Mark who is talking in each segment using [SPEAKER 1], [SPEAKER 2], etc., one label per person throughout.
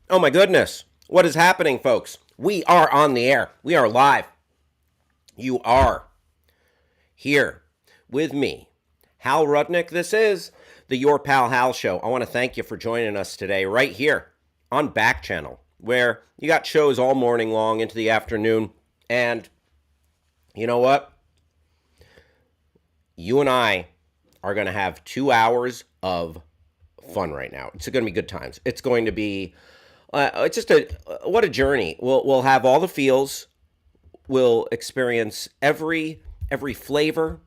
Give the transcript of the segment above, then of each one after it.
[SPEAKER 1] Oh my goodness. What is happening, folks? We are on the air. We are live. You are here with me, Hal Rudnick. This is the Your Pal Hal Show. I want to thank you for joining us today right here on Backchannel, where you got shows all morning long into the afternoon. And you know what? You and I are going to have 2 hours of fun right now. It's going to be good times. It's going to be it's just what a journey. We'll have all the feels. We'll experience every flavor,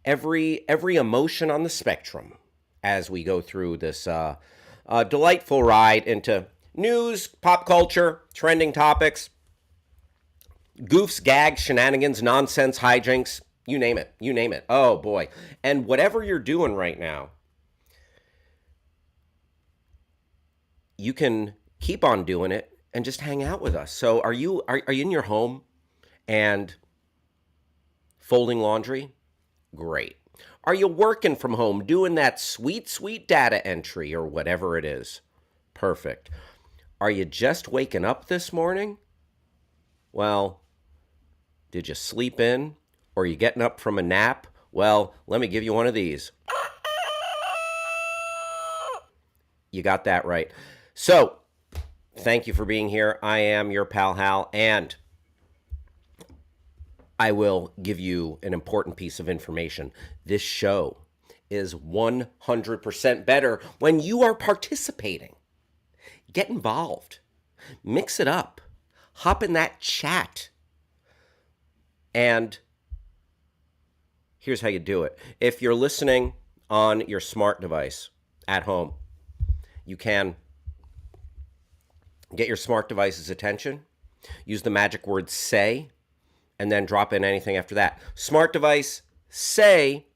[SPEAKER 1] every emotion on the spectrum as we go through this delightful ride into news, pop culture, trending topics, goofs, gags, shenanigans, nonsense, hijinks. You name it. You name it. Oh boy! And whatever you're doing right now, you can keep on doing it and just hang out with us. So are you in your home and folding laundry? Great. Are you working from home doing that sweet data entry or whatever it is? Perfect. Are you just waking up this morning? Well, did you sleep in? Or are you getting up from a nap? Well, let me give you one of these. You got that right. So, thank you for being here. I am your pal Hal, and I will give you an important piece of information. This show is 100% better when you are participating. Get involved. Mix it up. Hop in that chat. And here's how you do it. If you're listening on your smart device at home, you can get your smart device's attention, use the magic word say, and then drop in anything after that. Smart device, say,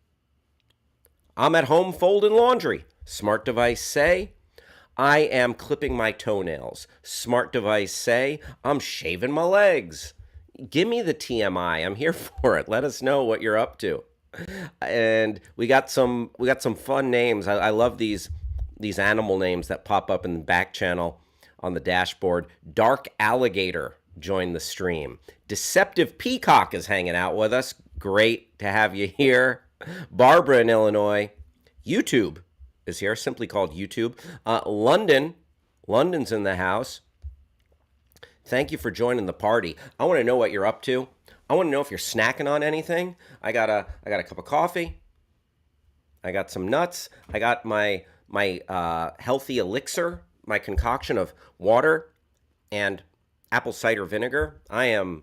[SPEAKER 1] I'm at home folding laundry. Smart device, say, I am clipping my toenails. Smart device, say, I'm shaving my legs. Give me the TMI. I'm here for it. Let us know what you're up to. And we got some fun names. I love these animal names that pop up in the back channel on the dashboard. Dark Alligator joined the stream. Deceptive Peacock is hanging out with us. Great to have you here. Barbara in Illinois. YouTube is here, simply called YouTube. London's in the house. Thank you for joining the party. I want to know what you're up to. I want to know if you're snacking on anything. I got a cup of coffee. I got some nuts. I got my healthy elixir, my concoction of water and apple cider vinegar. I am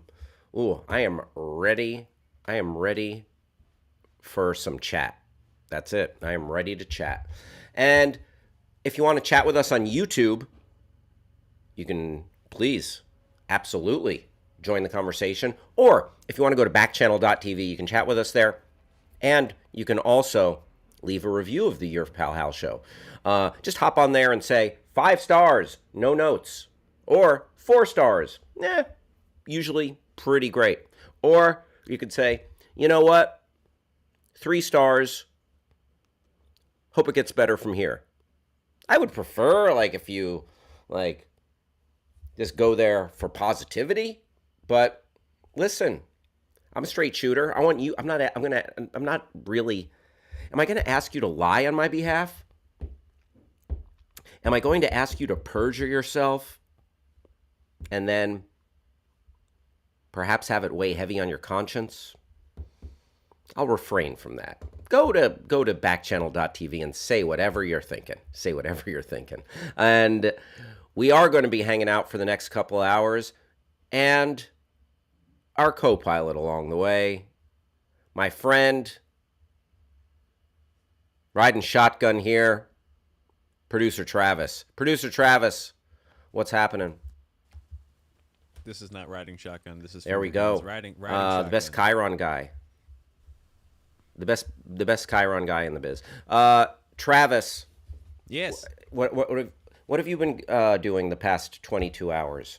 [SPEAKER 1] ready. I am ready for some chat. That's it. I am ready to chat. And if you want to chat with us on YouTube, you can please absolutely join the conversation. Or if you want to go to backchannel.tv, you can chat with us there. And you can also leave a review of the Your Pal Hal Show. Just hop on there and say 5 stars, no notes, or 4 stars. Usually pretty great. Or you could say, you know what, 3 stars, hope it gets better from here. I would prefer if you just go there for positivity, but listen, I'm a straight shooter. I want you. I'm not really. Am I going to ask you to lie on my behalf? Am I going to ask you to perjure yourself and then perhaps have it weigh heavy on your conscience? I'll refrain from that. Go to backchannel.tv and say whatever you're thinking. Say whatever you're thinking. And we are going to be hanging out for the next couple hours. And our co-pilot along the way, my friend, riding shotgun here, Producer Travis. Producer Travis, what's happening?
[SPEAKER 2] This is not riding shotgun. This is
[SPEAKER 1] there we go.
[SPEAKER 2] Riding shotgun.
[SPEAKER 1] The best Chiron guy. The best Chiron guy in the biz. Travis.
[SPEAKER 2] Yes.
[SPEAKER 1] What have you been doing the past 22 hours?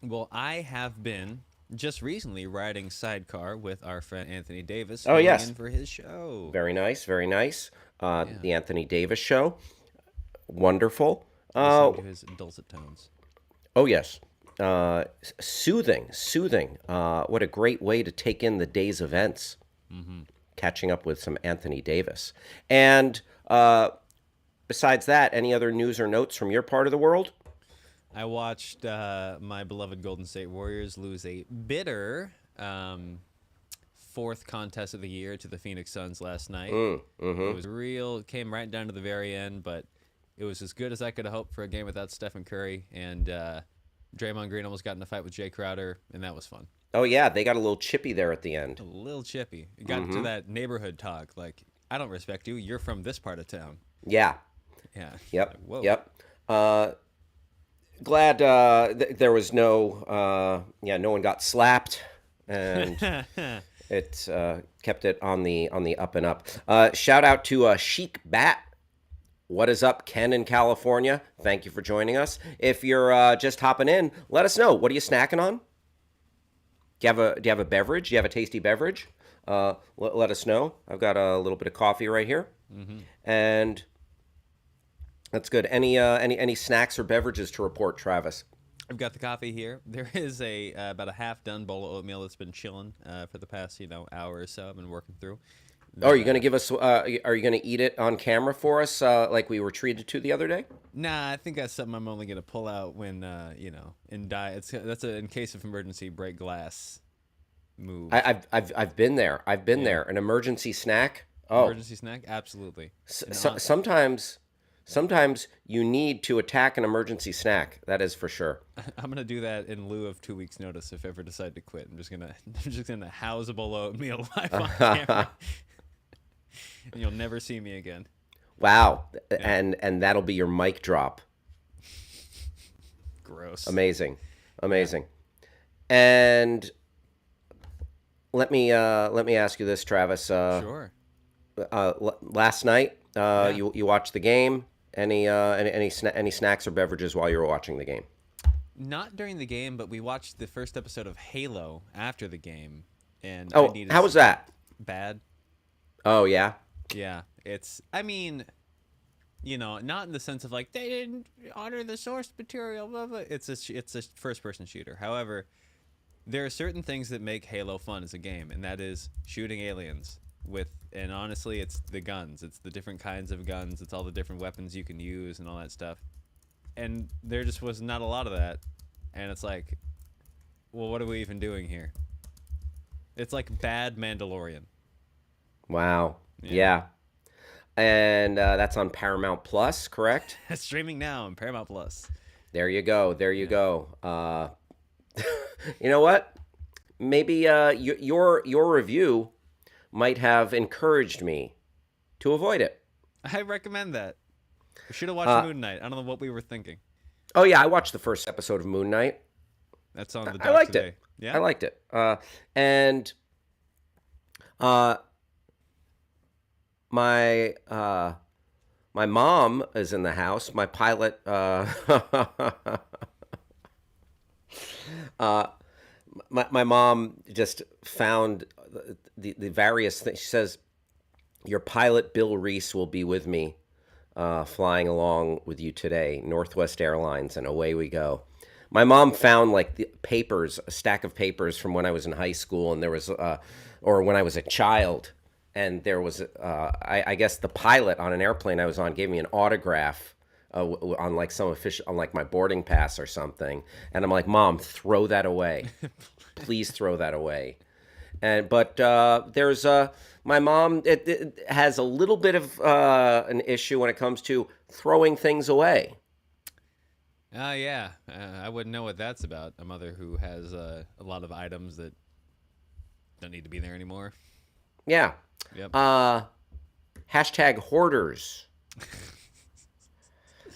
[SPEAKER 2] Well, I have been just recently riding sidecar with our friend Anthony Davis.
[SPEAKER 1] Oh, yes.
[SPEAKER 2] In for his show.
[SPEAKER 1] Very nice, very nice. The Anthony Davis Show. Wonderful. Uh,
[SPEAKER 2] listening to his dulcet tones.
[SPEAKER 1] oh yes. Soothing, soothing. What a great way to take in the day's events. Catching up with some Anthony Davis. And besides that, any other news or notes from your part of the world?
[SPEAKER 2] I watched my beloved Golden State Warriors lose a bitter fourth contest of the year to the Phoenix Suns last night. It was real, came right down to the very end, but it was as good as I could have hoped for a game without Stephen Curry. And Draymond Green almost got in a fight with Jay Crowder, and that was fun.
[SPEAKER 1] Oh yeah, they got a little chippy there at the
[SPEAKER 2] A
[SPEAKER 1] end.
[SPEAKER 2] little chippy. It got to that neighborhood talk. Like, I don't respect you. You're from this part of town.
[SPEAKER 1] Yeah.
[SPEAKER 2] Yeah.
[SPEAKER 1] Yep.
[SPEAKER 2] Like, whoa.
[SPEAKER 1] Yep. Glad there was no one got slapped, and it kept it on the up and up. Shout out to Chic Bat. What is up, Ken in California? Thank you for joining us. If you're just hopping in, let us know. What are you snacking on? Do you have a beverage? Do you have a tasty beverage? Let us know. I've got a little bit of coffee right here, and that's good. Any snacks or beverages to report, Travis?
[SPEAKER 2] I've got the coffee here. There is a about a half done bowl of oatmeal that's been chilling for the past hour or so. I've been working through.
[SPEAKER 1] Oh, are you going to give us? Are you going to eat it on camera for us, like we were treated to the other day?
[SPEAKER 2] Nah, I think that's something I'm only gonna pull out when in diet. That's a in case of emergency break glass move.
[SPEAKER 1] I've been there. I've been there. An emergency snack. Oh,
[SPEAKER 2] Emergency snack, absolutely.
[SPEAKER 1] sometimes you need to attack an emergency snack. That is for sure.
[SPEAKER 2] I'm gonna do that in lieu of 2 weeks' notice if I ever decide to quit. I'm just gonna house a bowl of oatmeal live on camera, and you'll never see me again.
[SPEAKER 1] Wow, and that'll be your mic drop.
[SPEAKER 2] Gross.
[SPEAKER 1] Amazing, amazing. And let me ask you this, Travis.
[SPEAKER 2] Sure.
[SPEAKER 1] Last night, you watched the game. Any snacks or beverages while you were watching the game?
[SPEAKER 2] Not during the game, but we watched the first episode of Halo after the game, and
[SPEAKER 1] Oh, how was that?
[SPEAKER 2] bad.
[SPEAKER 1] Oh yeah.
[SPEAKER 2] Yeah, it's. I mean, not in the sense of like they didn't honor the source material. Blah, blah. It's a first-person shooter. However, there are certain things that make Halo fun as a game, and that is shooting aliens with. And honestly, it's the guns. It's the different kinds of guns. It's all the different weapons you can use and all that stuff. And there just was not a lot of that. And it's like, well, what are we even doing here? It's like bad Mandalorian.
[SPEAKER 1] Wow.
[SPEAKER 2] Yeah.
[SPEAKER 1] Yeah. And that's on Paramount Plus, correct?
[SPEAKER 2] Streaming now on Paramount Plus.
[SPEAKER 1] There you go. There you go. You know what? Maybe your review might have encouraged me to avoid it.
[SPEAKER 2] I recommend that. We should have watched Moon Knight. I don't know what we were thinking.
[SPEAKER 1] Oh yeah, I watched the first episode of Moon Knight.
[SPEAKER 2] That's on the dock
[SPEAKER 1] I liked
[SPEAKER 2] today.
[SPEAKER 1] it.
[SPEAKER 2] Yeah,
[SPEAKER 1] I liked it. And my my mom is in the house. My pilot. My mom just found the various things. She says, "Your pilot Bill Reese will be with me, flying along with you today, Northwest Airlines," and away we go. My mom found like the papers, a stack of papers from when I was in high school, and there was, or when I was a child, and there was, I guess the pilot on an airplane I was on gave me an autograph on like some official, on like my boarding pass or something, and I'm like, "Mom, throw that away, please throw that away." But there's my mom. It has a little bit of an issue when it comes to throwing things away.
[SPEAKER 2] yeah. I wouldn't know what that's about. A mother who has a lot of items that don't need to be there anymore.
[SPEAKER 1] Yeah.
[SPEAKER 2] Yep.
[SPEAKER 1] Hashtag hoarders.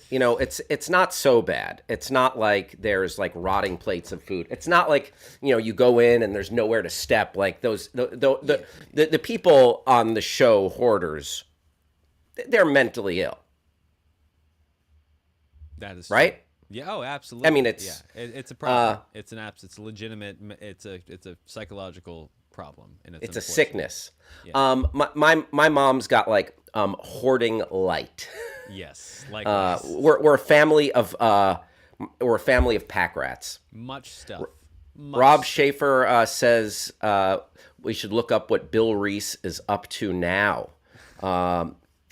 [SPEAKER 1] It's not so bad. It's not like there's like rotting plates of food. It's not like, you go in and there's nowhere to step. Like the people on the show Hoarders, they're mentally ill.
[SPEAKER 2] That is
[SPEAKER 1] right.
[SPEAKER 2] True. Yeah. Oh, absolutely.
[SPEAKER 1] I mean, it's
[SPEAKER 2] it's a problem. It's it's legitimate. It's a psychological problem, and
[SPEAKER 1] it's a sickness.
[SPEAKER 2] Yeah.
[SPEAKER 1] My mom's got like hoarding light.
[SPEAKER 2] Yes, likewise.
[SPEAKER 1] We're a family of pack rats.
[SPEAKER 2] Much stuff.
[SPEAKER 1] Rob
[SPEAKER 2] Much stuff.
[SPEAKER 1] Schaefer says we should look up what Bill Reese is up to now.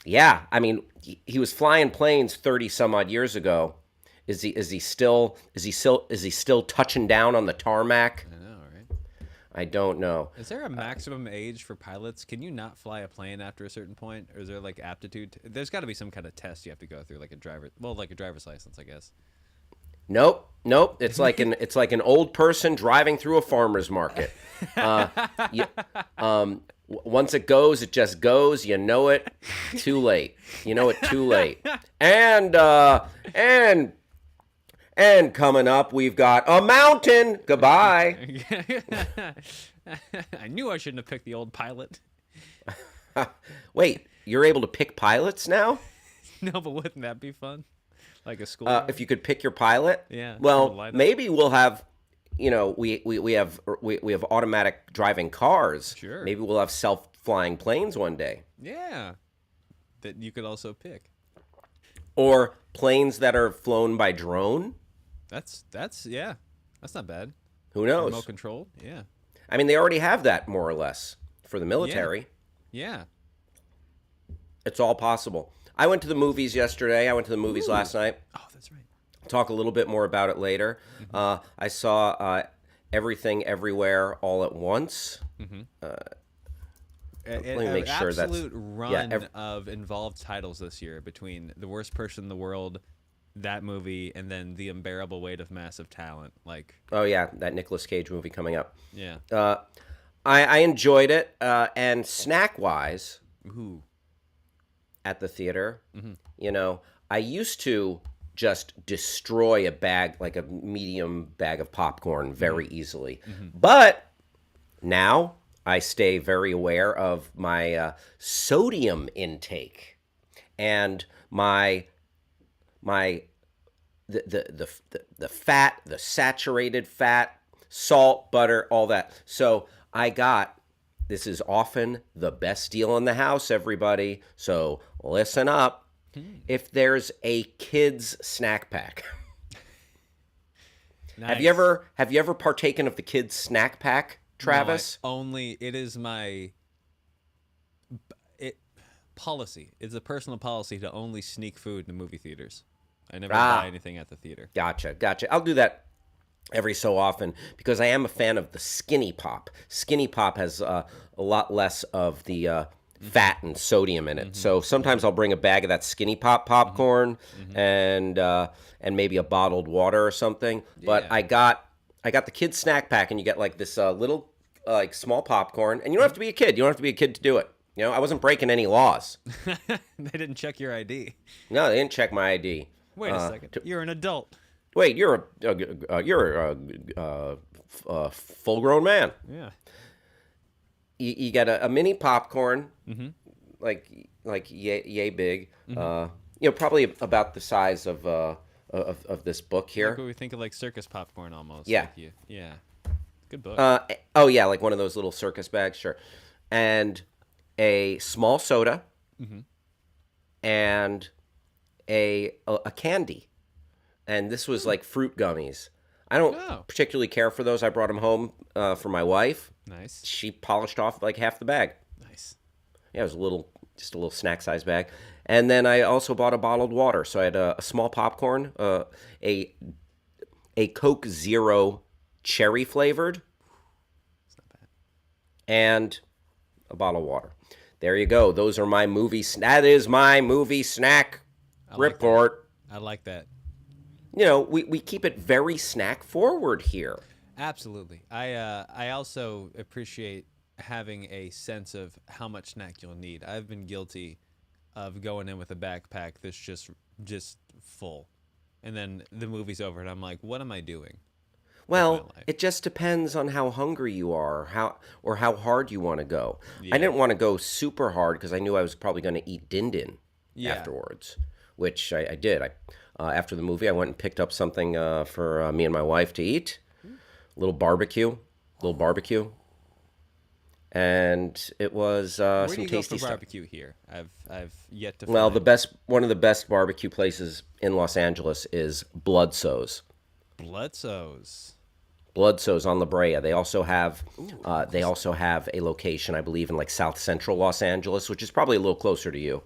[SPEAKER 1] Yeah, I mean, he was flying planes 30 some odd years ago. Is he still touching down on the tarmac?
[SPEAKER 2] I know, right?
[SPEAKER 1] I don't know.
[SPEAKER 2] Is there a maximum age for pilots? Can you not fly a plane after a certain point, or is there like aptitude? There's got to be some kind of test you have to go through, like like a driver's license, I guess.
[SPEAKER 1] Nope. It's like an old person driving through a farmer's market. Uh, you, Once it goes, it just goes. You know it. Too late. You know it too late. And coming up, we've got a mountain. Goodbye.
[SPEAKER 2] I knew I shouldn't have picked the old pilot.
[SPEAKER 1] Wait, you're able to pick pilots now?
[SPEAKER 2] No, but wouldn't that be fun? Like a school?
[SPEAKER 1] If you could pick your pilot?
[SPEAKER 2] Yeah.
[SPEAKER 1] Well, maybe we'll have. We have automatic driving cars.
[SPEAKER 2] Sure.
[SPEAKER 1] Maybe we'll have self-flying planes one day.
[SPEAKER 2] Yeah. That you could also pick.
[SPEAKER 1] Or planes that are flown by drone.
[SPEAKER 2] That's yeah. That's not bad.
[SPEAKER 1] Who knows?
[SPEAKER 2] Remote control. Yeah.
[SPEAKER 1] I mean, they already have that more or less for the military.
[SPEAKER 2] Yeah.
[SPEAKER 1] It's all possible. I went to the movies yesterday. I went to the movies last night.
[SPEAKER 2] Oh, that's right.
[SPEAKER 1] Talk a little bit more about it later. I saw Everything Everywhere All at Once.
[SPEAKER 2] Let
[SPEAKER 1] me make sure that's
[SPEAKER 2] absolute run of involved titles this year between The Worst Person in the World, that movie, and then The Unbearable Weight of Massive Talent. Like,
[SPEAKER 1] oh yeah, that Nicolas Cage movie coming up.
[SPEAKER 2] yeah.
[SPEAKER 1] I enjoyed it, and snack wise,
[SPEAKER 2] Ooh.
[SPEAKER 1] at the theater, I used to just destroy a bag, like a medium bag of popcorn, very easily, but now I stay very aware of my sodium intake and my the fat, the saturated fat, salt, butter, all that. So this is often the best deal in the house, everybody. So listen up. If there's a kids snack pack.
[SPEAKER 2] Nice.
[SPEAKER 1] Have you ever partaken of the kids snack pack, Travis?
[SPEAKER 2] No, it is my policy. It's a personal policy to only sneak food in movie theaters. I never buy anything at the theater.
[SPEAKER 1] Gotcha. I'll do that every so often because I am a fan of the Skinny Pop. Skinny Pop has a lot less of the fat and sodium in it. So sometimes I'll bring a bag of that Skinny Pop popcorn and maybe a bottled water or something. But I got the kids snack pack, and you get like this little like small popcorn, and you don't have to be a kid. You don't have to be a kid to do it. I wasn't breaking any laws.
[SPEAKER 2] They didn't check your ID.
[SPEAKER 1] No, they didn't check my ID.
[SPEAKER 2] Wait a second. You're an adult.
[SPEAKER 1] Wait, you're a full-grown man.
[SPEAKER 2] Yeah.
[SPEAKER 1] You get a mini popcorn, like yay big. Probably about the size of this book here.
[SPEAKER 2] Like what we think of like circus popcorn almost.
[SPEAKER 1] Yeah.
[SPEAKER 2] Like yeah. Good book.
[SPEAKER 1] Oh yeah, like one of those little circus bags, sure. And a small soda, and a candy, and this was like fruit gummies. I don't particularly care for those. I brought them home for my wife.
[SPEAKER 2] Nice.
[SPEAKER 1] She polished off like half the bag.
[SPEAKER 2] Nice.
[SPEAKER 1] Yeah, it was just a little snack size bag. And then I also bought a bottled water. So I had a small popcorn, a Coke Zero cherry flavored,
[SPEAKER 2] It's not bad.
[SPEAKER 1] and a bottle of water. There you go. Those are my that is my movie snack report.
[SPEAKER 2] I like that.
[SPEAKER 1] We keep it very snack forward here.
[SPEAKER 2] Absolutely. I also appreciate having a sense of how much snack you'll need. I've been guilty of going in with a backpack that's just full, and then the movie's over, and I'm like, what am I doing?
[SPEAKER 1] Well, it just depends on how hungry you are, or how hard you want to go. I didn't want to go super hard because I knew I was probably going to eat din afterwards, which I did. After the movie, I went and picked up something for me and my wife to eat. A little barbecue. and it was
[SPEAKER 2] Where do
[SPEAKER 1] some
[SPEAKER 2] you go for
[SPEAKER 1] tasty stuff.
[SPEAKER 2] barbecue here? I've yet to
[SPEAKER 1] Well,
[SPEAKER 2] find
[SPEAKER 1] one of the best barbecue places in Los Angeles is Bloodsoe's.
[SPEAKER 2] Bloodsow's.
[SPEAKER 1] Bloodsoe's on La Brea.
[SPEAKER 2] Ooh,
[SPEAKER 1] They
[SPEAKER 2] close.
[SPEAKER 1] also have a location, I believe, in like South Central Los Angeles, which is probably a little closer to you,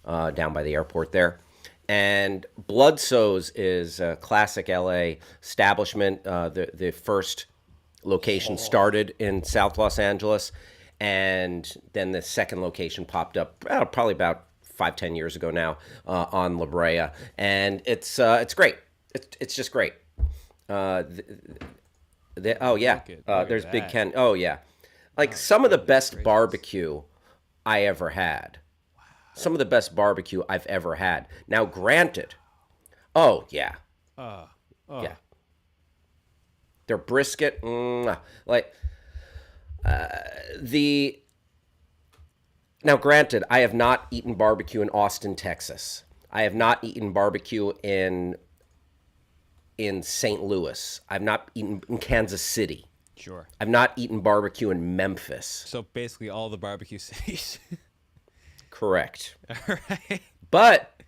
[SPEAKER 1] down by the airport there. And Bloodsoe's is a classic LA establishment. The first location started in South Los Angeles, and then the second location popped up probably about 5-10 years ago now, on La Brea, and it's great. It's just great. Uh, oh yeah,
[SPEAKER 2] Look at
[SPEAKER 1] there's Big
[SPEAKER 2] that.
[SPEAKER 1] Ken. Oh yeah, like
[SPEAKER 2] Oh,
[SPEAKER 1] some of the
[SPEAKER 2] goodness
[SPEAKER 1] best
[SPEAKER 2] gracious.
[SPEAKER 1] barbecue I ever had. Some of the best barbecue I've ever had. Now, granted, oh yeah,
[SPEAKER 2] Uh,
[SPEAKER 1] yeah,
[SPEAKER 2] uh,
[SPEAKER 1] their brisket, like the. Now, granted, I have not eaten barbecue in Austin, Texas. I have not eaten barbecue in St. Louis. I've not eaten in Kansas City.
[SPEAKER 2] sure.
[SPEAKER 1] I've not eaten barbecue in Memphis.
[SPEAKER 2] So basically all the barbecue cities.
[SPEAKER 1] Correct.
[SPEAKER 2] All right.
[SPEAKER 1] But,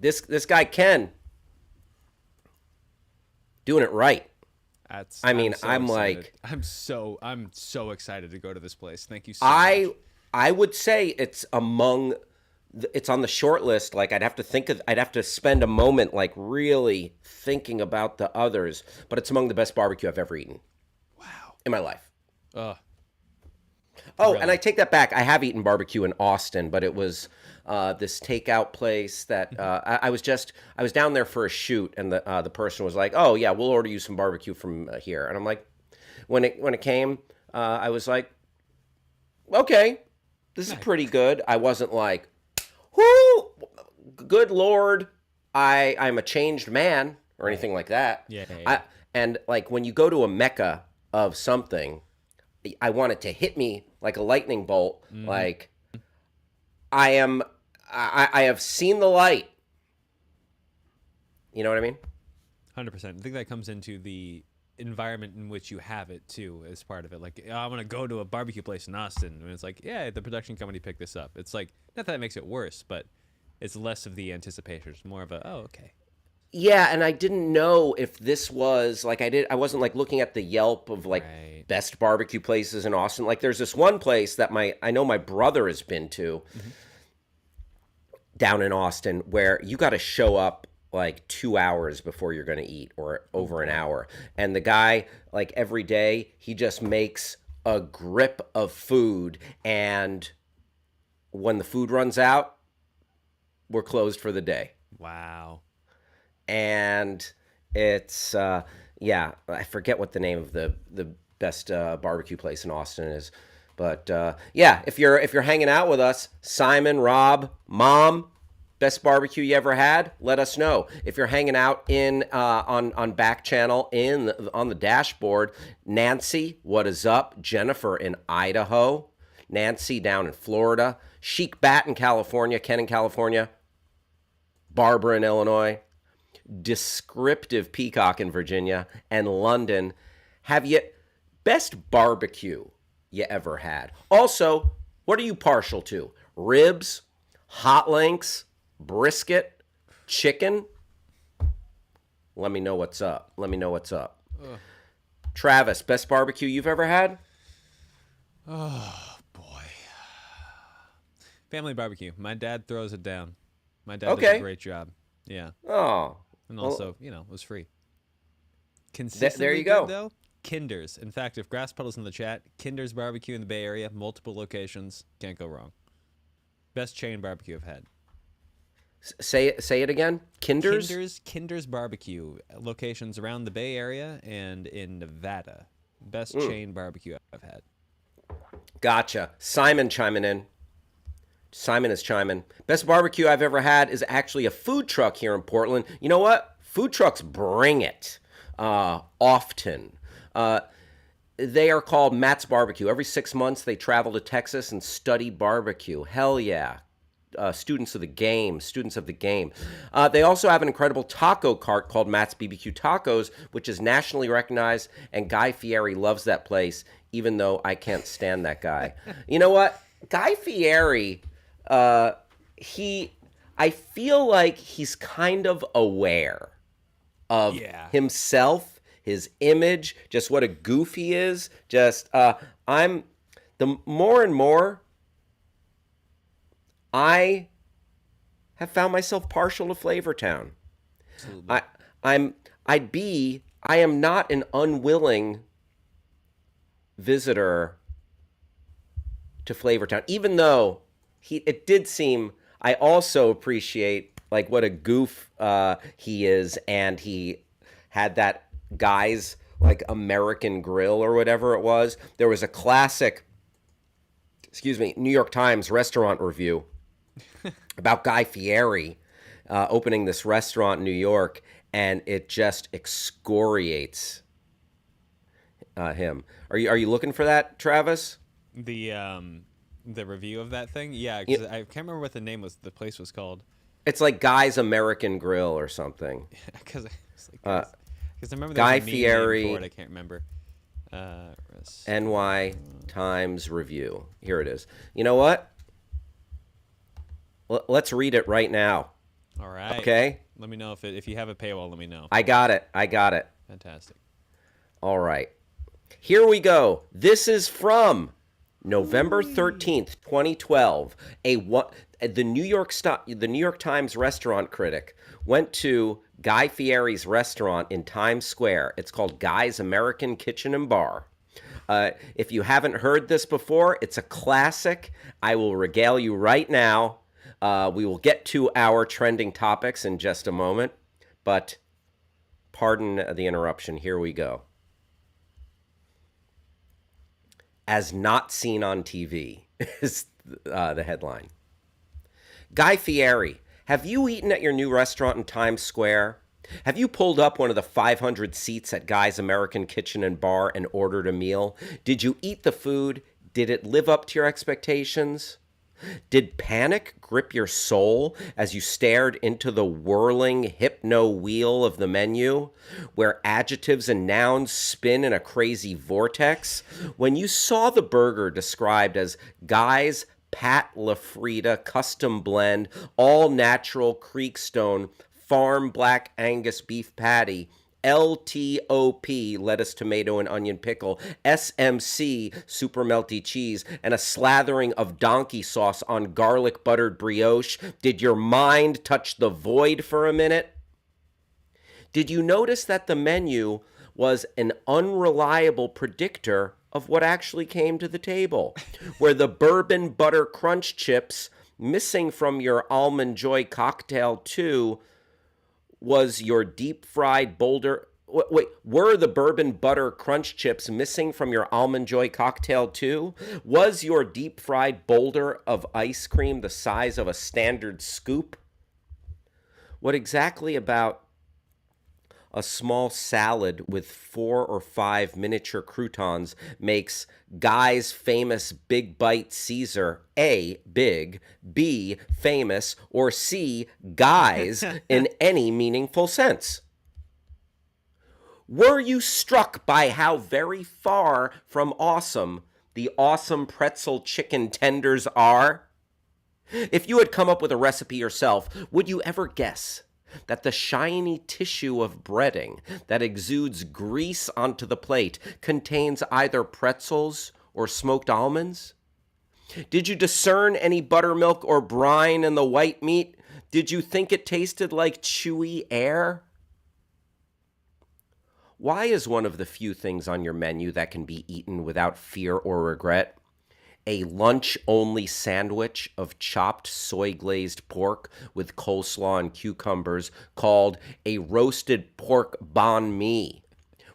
[SPEAKER 1] this guy Ken doing it right.
[SPEAKER 2] That's
[SPEAKER 1] I
[SPEAKER 2] I'm
[SPEAKER 1] mean,
[SPEAKER 2] so
[SPEAKER 1] I'm
[SPEAKER 2] excited.
[SPEAKER 1] like
[SPEAKER 2] I'm so excited to go to this place. Thank you so
[SPEAKER 1] I
[SPEAKER 2] much.
[SPEAKER 1] I would say it's on the short list. Like I'd have to spend a moment like really thinking about the others, but it's among the best barbecue I've ever eaten
[SPEAKER 2] Wow.
[SPEAKER 1] in my life.
[SPEAKER 2] Uh,
[SPEAKER 1] Oh, and I
[SPEAKER 2] thrilling.
[SPEAKER 1] take that back. I have eaten barbecue in Austin, but it was this takeout place that I was down there for a shoot, and the person was like, "Oh yeah, we'll order you some barbecue from here." And I'm like, when it came, I was like, "Okay, this is
[SPEAKER 2] Nice.
[SPEAKER 1] pretty good." I wasn't like, "Whoo, good lord, I'm a changed man" or
[SPEAKER 2] Right.
[SPEAKER 1] anything like that.
[SPEAKER 2] Yeah, yeah, yeah.
[SPEAKER 1] I and like when you go to a mecca of something, I want it to hit me like a lightning bolt.
[SPEAKER 2] Mm-hmm.
[SPEAKER 1] Like I am, I have seen the light. You know what I mean?
[SPEAKER 2] 100%. I think that comes into the environment in which you have it too as part of it. Like, "Oh, I want to go to a barbecue place in Austin." And it's like, yeah, the production company picked this up. It's like, not that it makes it worse, but it's less of the anticipation. It's more of a, oh, okay.
[SPEAKER 1] Yeah, and I didn't know if this was like I wasn't like looking at the Yelp of like
[SPEAKER 2] Right.
[SPEAKER 1] best barbecue places in Austin. Like there's this one place that I know my brother has been to
[SPEAKER 2] Hmm.
[SPEAKER 1] down in Austin where you got to show up like 2 hours before you're going to eat or
[SPEAKER 2] Oh,
[SPEAKER 1] over an
[SPEAKER 2] boy.
[SPEAKER 1] hour. And the guy, like every day, he just makes a grip of food. And when the food runs out, we're closed for the day.
[SPEAKER 2] Wow.
[SPEAKER 1] And it's, yeah, I forget what the name of the best barbecue place in Austin is. But yeah, if you're hanging out with us, Simon, Rob, Mom, best barbecue you ever had, let us know. If you're hanging out in on Backchannel on the dashboard, Nancy, what is up? Jennifer in Idaho, Nancy down in Florida, Chic Bat in California, Ken in California, Barbara in Illinois, Descriptive Peacock in Virginia, and London. Have you best barbecue you ever had? Also, what are you partial to? Ribs, hot links, brisket, chicken? Let me know what's up. Let me know what's up.
[SPEAKER 2] Ugh.
[SPEAKER 1] Travis, best barbecue you've ever had?
[SPEAKER 2] Oh, boy. Family barbecue. My dad throws it down. My dad does a
[SPEAKER 1] Okay.
[SPEAKER 2] great job. Yeah.
[SPEAKER 1] Oh,
[SPEAKER 2] And
[SPEAKER 1] well,
[SPEAKER 2] also, it was free.
[SPEAKER 1] there
[SPEAKER 2] Consistently
[SPEAKER 1] you
[SPEAKER 2] good,
[SPEAKER 1] go.
[SPEAKER 2] though. Kinder's. In fact, if Grass Puddle's in the chat, Kinder's Barbecue in the Bay Area, multiple locations. Can't go wrong. Best chain barbecue I've had.
[SPEAKER 1] Say it again. Kinder's.
[SPEAKER 2] Kinder's Barbecue. Locations around the Bay Area and in Nevada. Best chain barbecue I've had.
[SPEAKER 1] Gotcha. Simon chiming in. Simon is chiming. Best barbecue I've ever had is actually a food truck here in Portland. You know what? Food trucks bring it often. They are called Matt's Barbecue. Every 6 months, they travel to Texas and study barbecue. Hell yeah. Students of the game, students of the game. They also have an incredible taco cart called Matt's BBQ Tacos, which is nationally recognized, and Guy Fieri loves that place even though I can't stand that guy. You know what? Guy Fieri, he, I feel like he's kind of aware of
[SPEAKER 2] Yeah.
[SPEAKER 1] himself, his image, just what a goof he is. Just, I'm, the more and more I have found myself partial to Flavortown.
[SPEAKER 2] Absolutely.
[SPEAKER 1] I, I'm, I am not an unwilling visitor to Flavortown, even though it did seem. I also appreciate like what a goof he is, and he had that guy's like American Grill or whatever it was. There was a classic, excuse me, New York Times restaurant review about Guy Fieri opening this restaurant in New York, and it just excoriates him. Are you looking for that, Travis?
[SPEAKER 2] The review of that thing, yeah,
[SPEAKER 1] You,
[SPEAKER 2] because I can't remember what the name was. The place was called.
[SPEAKER 1] it's like Guy's American Grill or something.
[SPEAKER 2] Because it's like
[SPEAKER 1] Uh,
[SPEAKER 2] because I remember there's
[SPEAKER 1] Guy
[SPEAKER 2] a meme name for
[SPEAKER 1] Fieri,
[SPEAKER 2] it. I can't remember.
[SPEAKER 1] NY Times review. Here it is. You know what? Let's read it right now.
[SPEAKER 2] All right.
[SPEAKER 1] Okay?
[SPEAKER 2] Let me know if you have a paywall. Let me know.
[SPEAKER 1] I got it. I got it.
[SPEAKER 2] Fantastic.
[SPEAKER 1] All right. Here we go. This is from November 13th, 2012. The New York Times restaurant critic went to Guy Fieri's restaurant in Times Square. It's called Guy's American Kitchen and Bar. If you haven't heard this before, it's a classic. I will regale you right now. We will get to our trending topics in just a moment, but pardon the interruption. Here we go. As not seen on TV is the headline. Guy Fieri, have you eaten at your new restaurant in Times Square? Have you pulled up one of the 500 seats at Guy's American Kitchen and Bar and ordered a meal? Did you eat the food? Did it live up to your expectations? Did panic grip your soul as you stared into the whirling hypno wheel of the menu, where adjectives and nouns spin in a crazy vortex? When you saw the burger described as Guy's Pat LaFrida custom blend, all natural Creekstone farm black Angus beef patty, LTOP, lettuce, tomato, and onion pickle, SMC, super melty cheese, and a slathering of donkey sauce on garlic buttered brioche, did your mind touch the void for a minute? Did you notice that the menu was an unreliable predictor of what actually came to the table? Where the bourbon butter crunch chips missing from your Almond Joy cocktail too was your deep fried boulder. Wait, were the bourbon butter crunch chips missing from your Almond Joy cocktail too? Was your deep fried boulder of ice cream the size of a standard scoop? What exactly about a small salad with 4 or 5 miniature croutons makes Guy's famous Big Bite Caesar A, big, B, famous, or C, Guy's in any meaningful sense? Were you struck by how very far from awesome the awesome pretzel chicken tenders are? If you had come up with a recipe yourself, would you ever guess that the shiny tissue of breading that exudes grease onto the plate contains either pretzels or smoked almonds? Did you discern any buttermilk or brine in the white meat? Did you think it tasted like chewy air? Why is one of the few things on your menu that can be eaten without fear or regret a lunch-only sandwich of chopped soy-glazed pork with coleslaw and cucumbers called a roasted pork banh mi,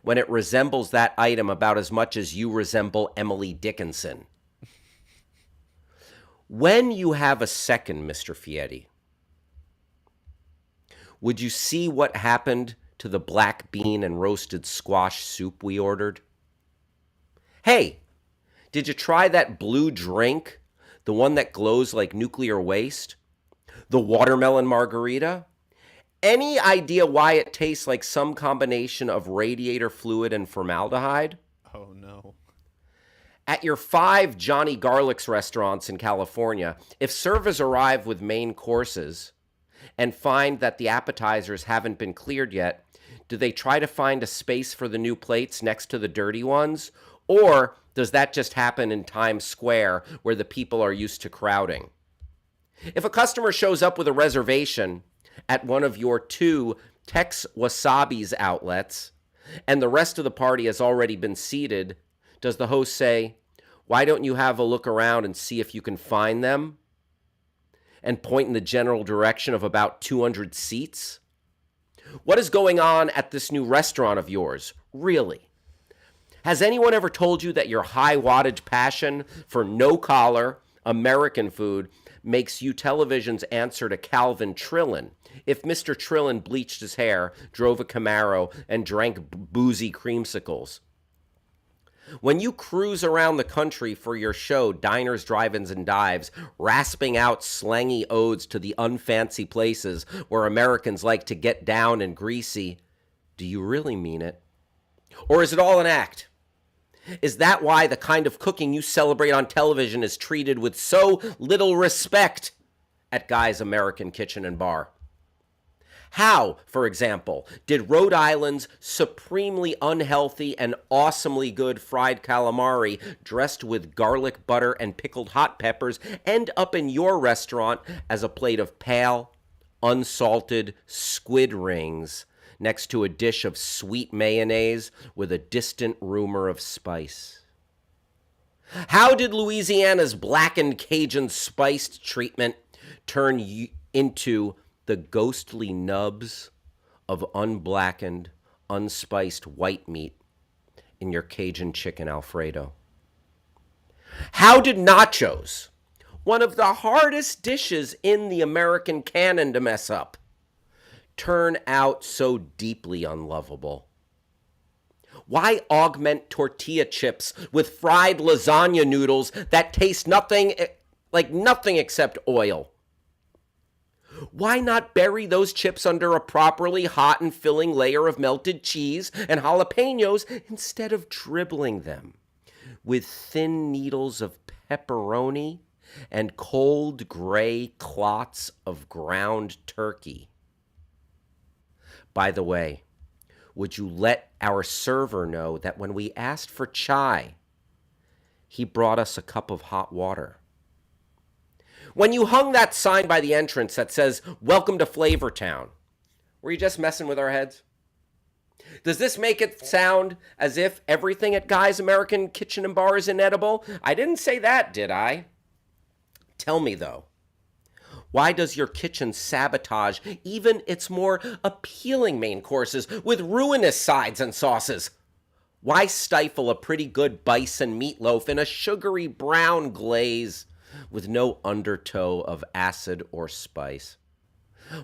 [SPEAKER 1] when it resembles that item about as much as you resemble Emily Dickinson? When you have a second, Mr. Fieri, would you see what happened to the black bean and roasted squash soup we ordered? Hey, did you try that blue drink? The one that glows like nuclear waste? The watermelon margarita? Any idea why it tastes like some combination of radiator fluid and formaldehyde?
[SPEAKER 2] Oh no.
[SPEAKER 1] At your 5 Johnny Garlic's restaurants in California, if servers arrive with main courses and find that the appetizers haven't been cleared yet, do they try to find a space for the new plates next to the dirty ones? Or does that just happen in Times Square where the people are used to crowding? If a customer shows up with a reservation at one of your 2 Tex Wasabi's outlets and the rest of the party has already been seated, does the host say, "Why don't you have a look around and see if you can find them?" and point in the general direction of about 200 seats? What is going on at this new restaurant of yours, really? Has anyone ever told you that your high wattage passion for no collar American food makes you television's answer to Calvin Trillin if Mr. Trillin bleached his hair, drove a Camaro, and drank boozy creamsicles? When you cruise around the country for your show, Diners, Drive-Ins, and Dives, rasping out slangy odes to the unfancy places where Americans like to get down and greasy, do you really mean it? Or is it all an act? Is that why the kind of cooking you celebrate on television is treated with so little respect at Guy's American Kitchen and Bar? How, for example, did Rhode Island's supremely unhealthy and awesomely good fried calamari dressed with garlic butter and pickled hot peppers end up in your restaurant as a plate of pale, unsalted squid rings next to a dish of sweet mayonnaise with a distant rumor of spice? How did Louisiana's blackened Cajun spiced treatment turn into the ghostly nubs of unblackened, unspiced white meat in your Cajun chicken Alfredo? How did nachos, one of the hardest dishes in the American canon to mess up, turn out so deeply unlovable? Why augment tortilla chips with fried lasagna noodles that taste nothing except oil? Why not bury those chips under a properly hot and filling layer of melted cheese and jalapenos instead of dribbling them with thin needles of pepperoni and cold gray clots of ground turkey? By the way, would you let our server know that when we asked for chai, he brought us a cup of hot water? When you hung that sign by the entrance that says, "Welcome to Flavortown," were you just messing with our heads? Does this make it sound as if everything at Guy's American Kitchen and Bar is inedible? I didn't say that, did I? Tell me, though, why does your kitchen sabotage even its more appealing main courses with ruinous sides and sauces? Why stifle a pretty good bison meatloaf in a sugary brown glaze with no undertow of acid or spice?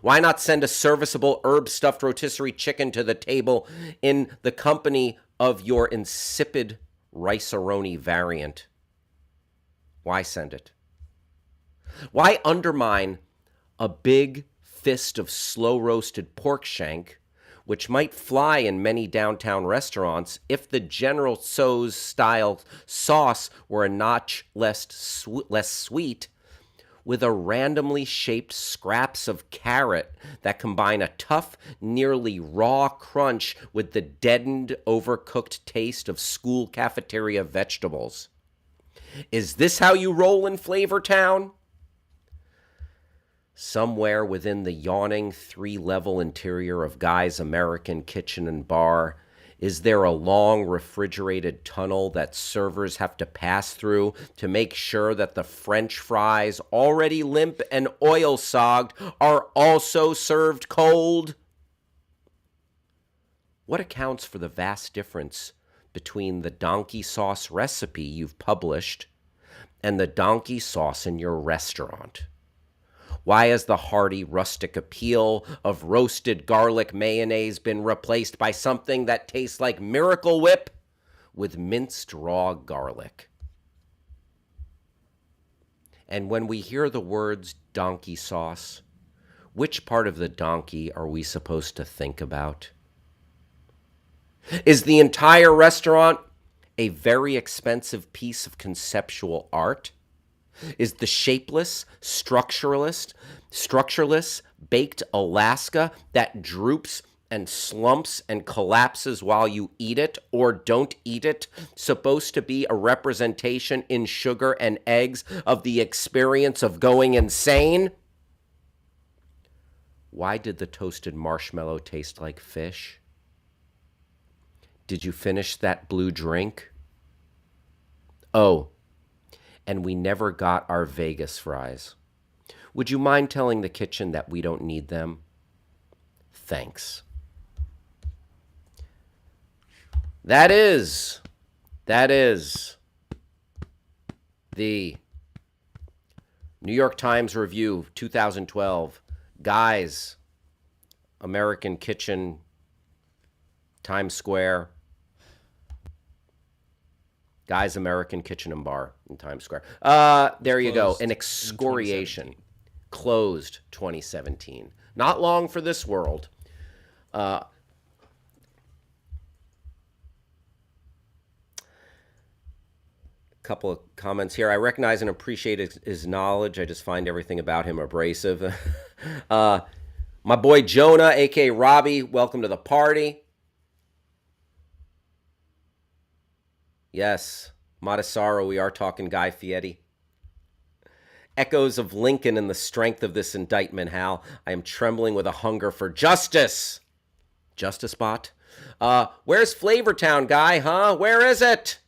[SPEAKER 1] Why not send a serviceable herb-stuffed rotisserie chicken to the table in the company of your insipid rice-a-roni variant? Why send it? Why undermine a big fist of slow-roasted pork shank, which might fly in many downtown restaurants if the General Tso's style sauce were a notch less sweet, with a randomly shaped scraps of carrot that combine a tough, nearly raw crunch with the deadened, overcooked taste of school cafeteria vegetables? Is this how you roll in Flavortown? Somewhere within the yawning 3-level interior of Guy's American Kitchen and Bar, is there a long refrigerated tunnel that servers have to pass through to make sure that the French fries, already limp and oil-sogged, are also served cold? What accounts for the vast difference between the donkey sauce recipe you've published and the donkey sauce in your restaurant? Why has the hearty, rustic appeal of roasted garlic mayonnaise been replaced by something that tastes like Miracle Whip with minced raw garlic? And when we hear the words donkey sauce, which part of the donkey are we supposed to think about? Is the entire restaurant a very expensive piece of conceptual art is the shapeless, structureless baked Alaska that droops and slumps and collapses while you eat it or don't eat it, supposed to be a representation in sugar and eggs of the experience of going insane? Why did the toasted marshmallow taste like fish? Did you finish that blue drink? Oh, and we never got our Vegas fries. Would you mind telling the kitchen that we don't need them? Thanks. That is the New York Times Review 2012. Guys, American Kitchen, Times Square. Guys, American Kitchen and Bar in Times Square. There you go. An excoriation. Closed 2017. Not long for this world. Couple of comments here. I recognize and appreciate his knowledge. I just find everything about him abrasive. My boy Jonah, a.k.a. Robbie, welcome to the party. Yes, Matasaro, we are talking Guy Fieri. Echoes of Lincoln and the strength of this indictment, Hal. I am trembling with a hunger for justice. Justice Bot? Where's Flavortown, Guy, huh? Where is it?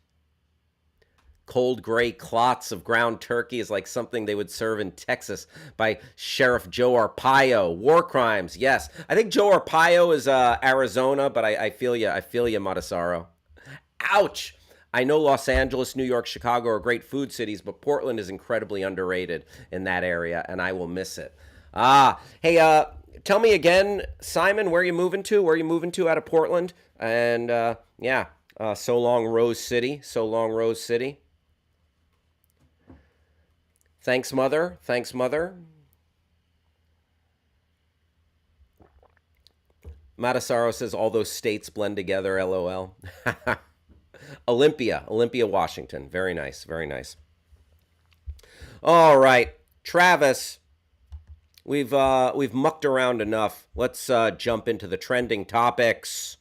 [SPEAKER 1] Cold gray clots of ground turkey is like something they would serve in Texas by Sheriff Joe Arpaio. War crimes, yes. I think Joe Arpaio is Arizona, but I feel you. I feel you, Matasaro. Ouch! I know Los Angeles, New York, Chicago are great food cities, but Portland is incredibly underrated in that area, and I will miss it. Hey, tell me again, Simon, where are you moving to? Where are you moving to out of Portland? And, so long, Rose City. So long, Rose City. Thanks, Mother. Thanks, Mother. Matasaro says all those states blend together, LOL. Olympia, Washington. Very nice, very nice. All right, Travis, we've mucked around enough. Let's jump into the trending topics.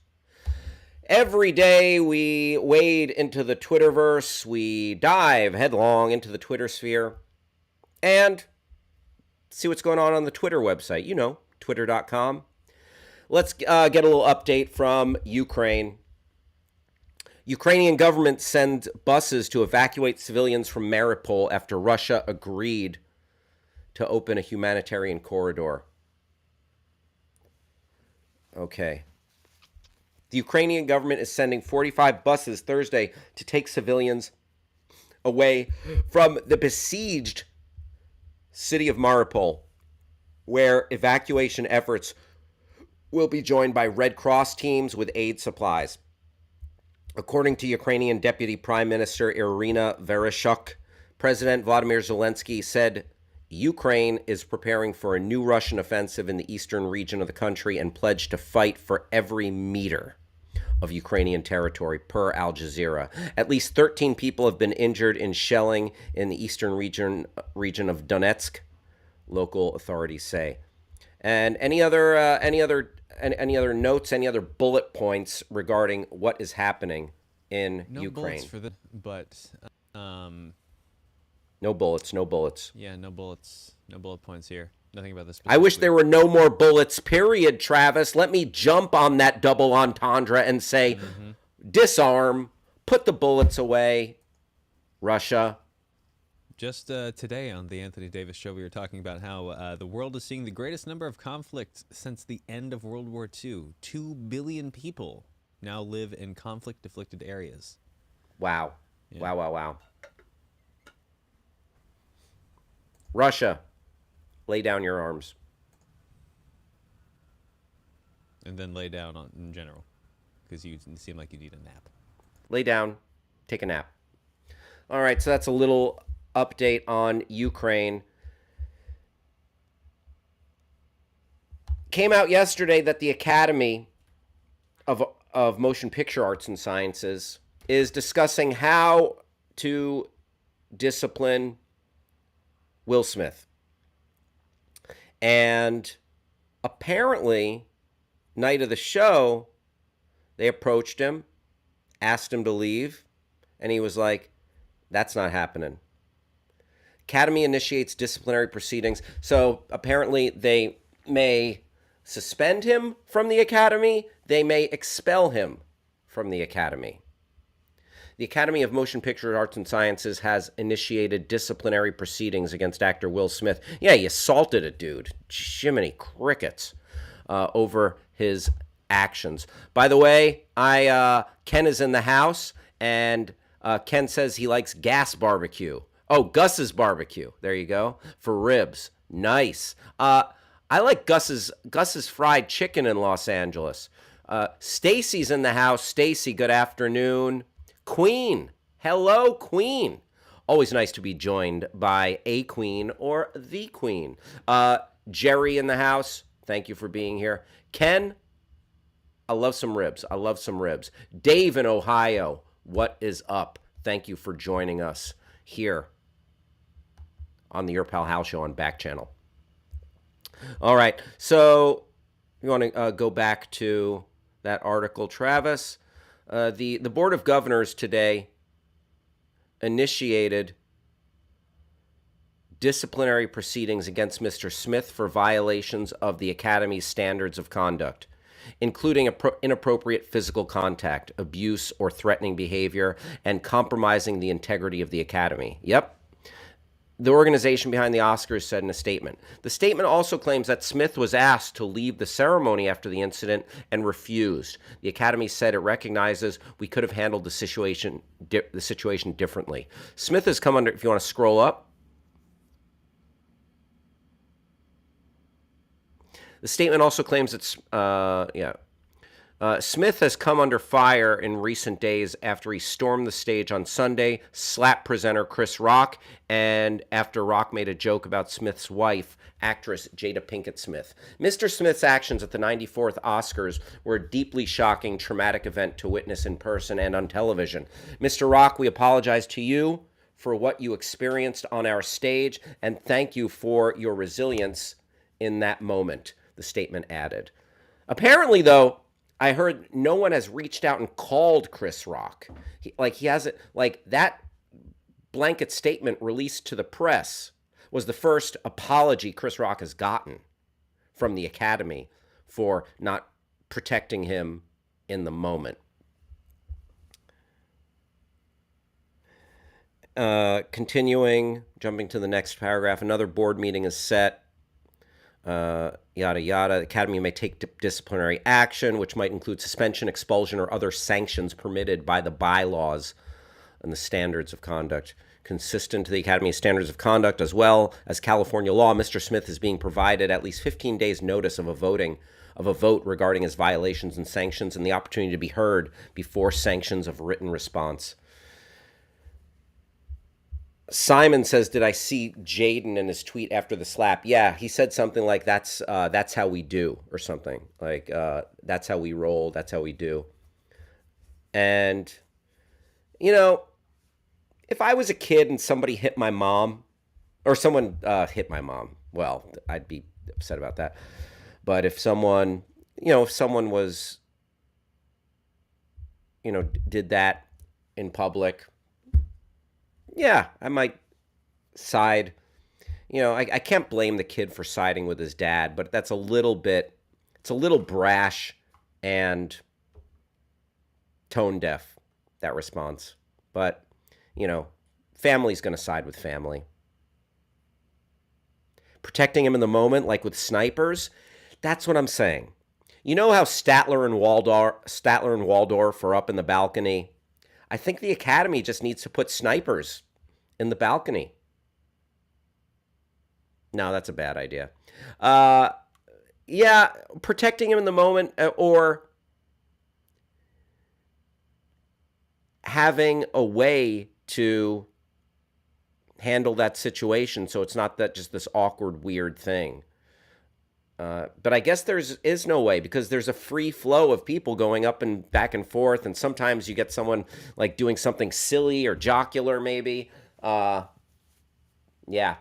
[SPEAKER 1] Every day we wade into the Twitterverse, we dive headlong into the Twitter sphere, and see what's going on the Twitter website. You know, twitter.com. Let's get a little update from Ukraine. Ukrainian government sends buses to evacuate civilians from Mariupol after Russia agreed to open a humanitarian corridor. Okay. The Ukrainian government is sending 45 buses Thursday to take civilians away from the besieged city of Mariupol, where evacuation efforts will be joined by Red Cross teams with aid supplies. According to Ukrainian Deputy Prime Minister Irina Vereshchuk, President Vladimir Zelensky said Ukraine is preparing for a new Russian offensive in the eastern region of the country and pledged to fight for every meter of Ukrainian territory, per Al Jazeera. At least 13 people have been injured in shelling in the eastern region of Donetsk, local authorities say. And any other notes, any other bullet points regarding what is happening in
[SPEAKER 2] no
[SPEAKER 1] Ukraine?
[SPEAKER 2] Bullets for the, but
[SPEAKER 1] no bullets.
[SPEAKER 2] Yeah, no bullets, no bullet points here. Nothing about this.
[SPEAKER 1] I wish there were no more bullets, period, Travis. Let me jump on that double entendre and say, disarm, put the bullets away, Russia.
[SPEAKER 2] Just today on the Anthony Davis Show, we were talking about how the world is seeing the greatest number of conflicts since the end of World War II. 2 billion people now live in conflict-afflicted areas.
[SPEAKER 1] Wow.
[SPEAKER 2] Yeah.
[SPEAKER 1] Wow. Russia, lay down your arms.
[SPEAKER 2] And then lay down in general, because you seem like you need a nap.
[SPEAKER 1] Lay down, take a nap. All right, so that's a little update on Ukraine. Came out yesterday that the Academy of Motion Picture Arts and Sciences is discussing how to discipline Will Smith. And apparently, night of the show, they approached him, asked him to leave, and he was like, that's not happening. Academy initiates disciplinary proceedings. So apparently, they may suspend him from the Academy, they may expel him from the Academy. The Academy of Motion Picture Arts and Sciences has initiated disciplinary proceedings against actor Will Smith. Yeah, he assaulted a dude. Jiminy crickets. Over his actions. By the way, Ken is in the house, and Ken says he likes gas barbecue. Oh, Gus's barbecue. There you go. For ribs. Nice. I like Gus's fried chicken in Los Angeles. Stacy's in the house. Stacy, good afternoon. Queen. Hello, Queen. Always nice to be joined by a queen or the queen. Jerry in the house. Thank you for being here. Ken, I love some ribs. I love some ribs. Dave in Ohio, what is up? Thank you for joining us here on the Your Pal Hal Show on Backchannel. All right, so you want to go back to that article, Travis. The Board of Governors today initiated disciplinary proceedings against Mr. Smith for violations of the Academy's standards of conduct, including inappropriate physical contact, abuse, or threatening behavior, and compromising the integrity of the Academy. Yep. The organization behind the Oscars said in a statement. The statement also claims that Smith was asked to leave the ceremony after the incident and refused. The Academy said it recognizes we could have handled the situation differently. Smith has come under, if you want to scroll up, the statement also claims that Smith has come under fire in recent days after he stormed the stage on Sunday, slapped presenter Chris Rock, and after Rock made a joke about Smith's wife, actress Jada Pinkett Smith. Mr. Smith's actions at the 94th Oscars were a deeply shocking, traumatic event to witness in person and on television. Mr. Rock, we apologize to you for what you experienced on our stage, and thank you for your resilience in that moment, the statement added. Apparently, though, I heard no one has reached out and called Chris Rock. He hasn't, that blanket statement released to the press was the first apology Chris Rock has gotten from the Academy for not protecting him in the moment. Continuing, jumping to the next paragraph, another board meeting is set. Yada, yada. The Academy may take disciplinary action, which might include suspension, expulsion, or other sanctions permitted by the bylaws and the standards of conduct. Consistent to the Academy's standards of conduct, as well as California law, Mr. Smith is being provided at least 15 days' notice of a vote regarding his violations and sanctions, and the opportunity to be heard before sanctions of written response. Simon says, did I see Jaden in his tweet after the slap? Yeah, he said something like, that's how we do, or something. Like, that's how we roll, that's how we do. And, you know, if I was a kid and somebody hit my mom, or someone hit my mom, well, I'd be upset about that. But if someone was, did that in public, yeah, I might side. I can't blame the kid for siding with his dad, but it's a little brash and tone deaf, that response. But, family's going to side with family. Protecting him in the moment, like with snipers, that's what I'm saying. You know how Statler and Waldorf are up in the balcony? I think the Academy just needs to put snipers in the balcony. No, that's a bad idea. Yeah, protecting him in the moment, or having a way to handle that situation so it's not that just this awkward, weird thing. But I guess is no way because there's a free flow of people going up and back and forth, and sometimes you get someone like doing something silly or jocular, maybe. Uh, yeah,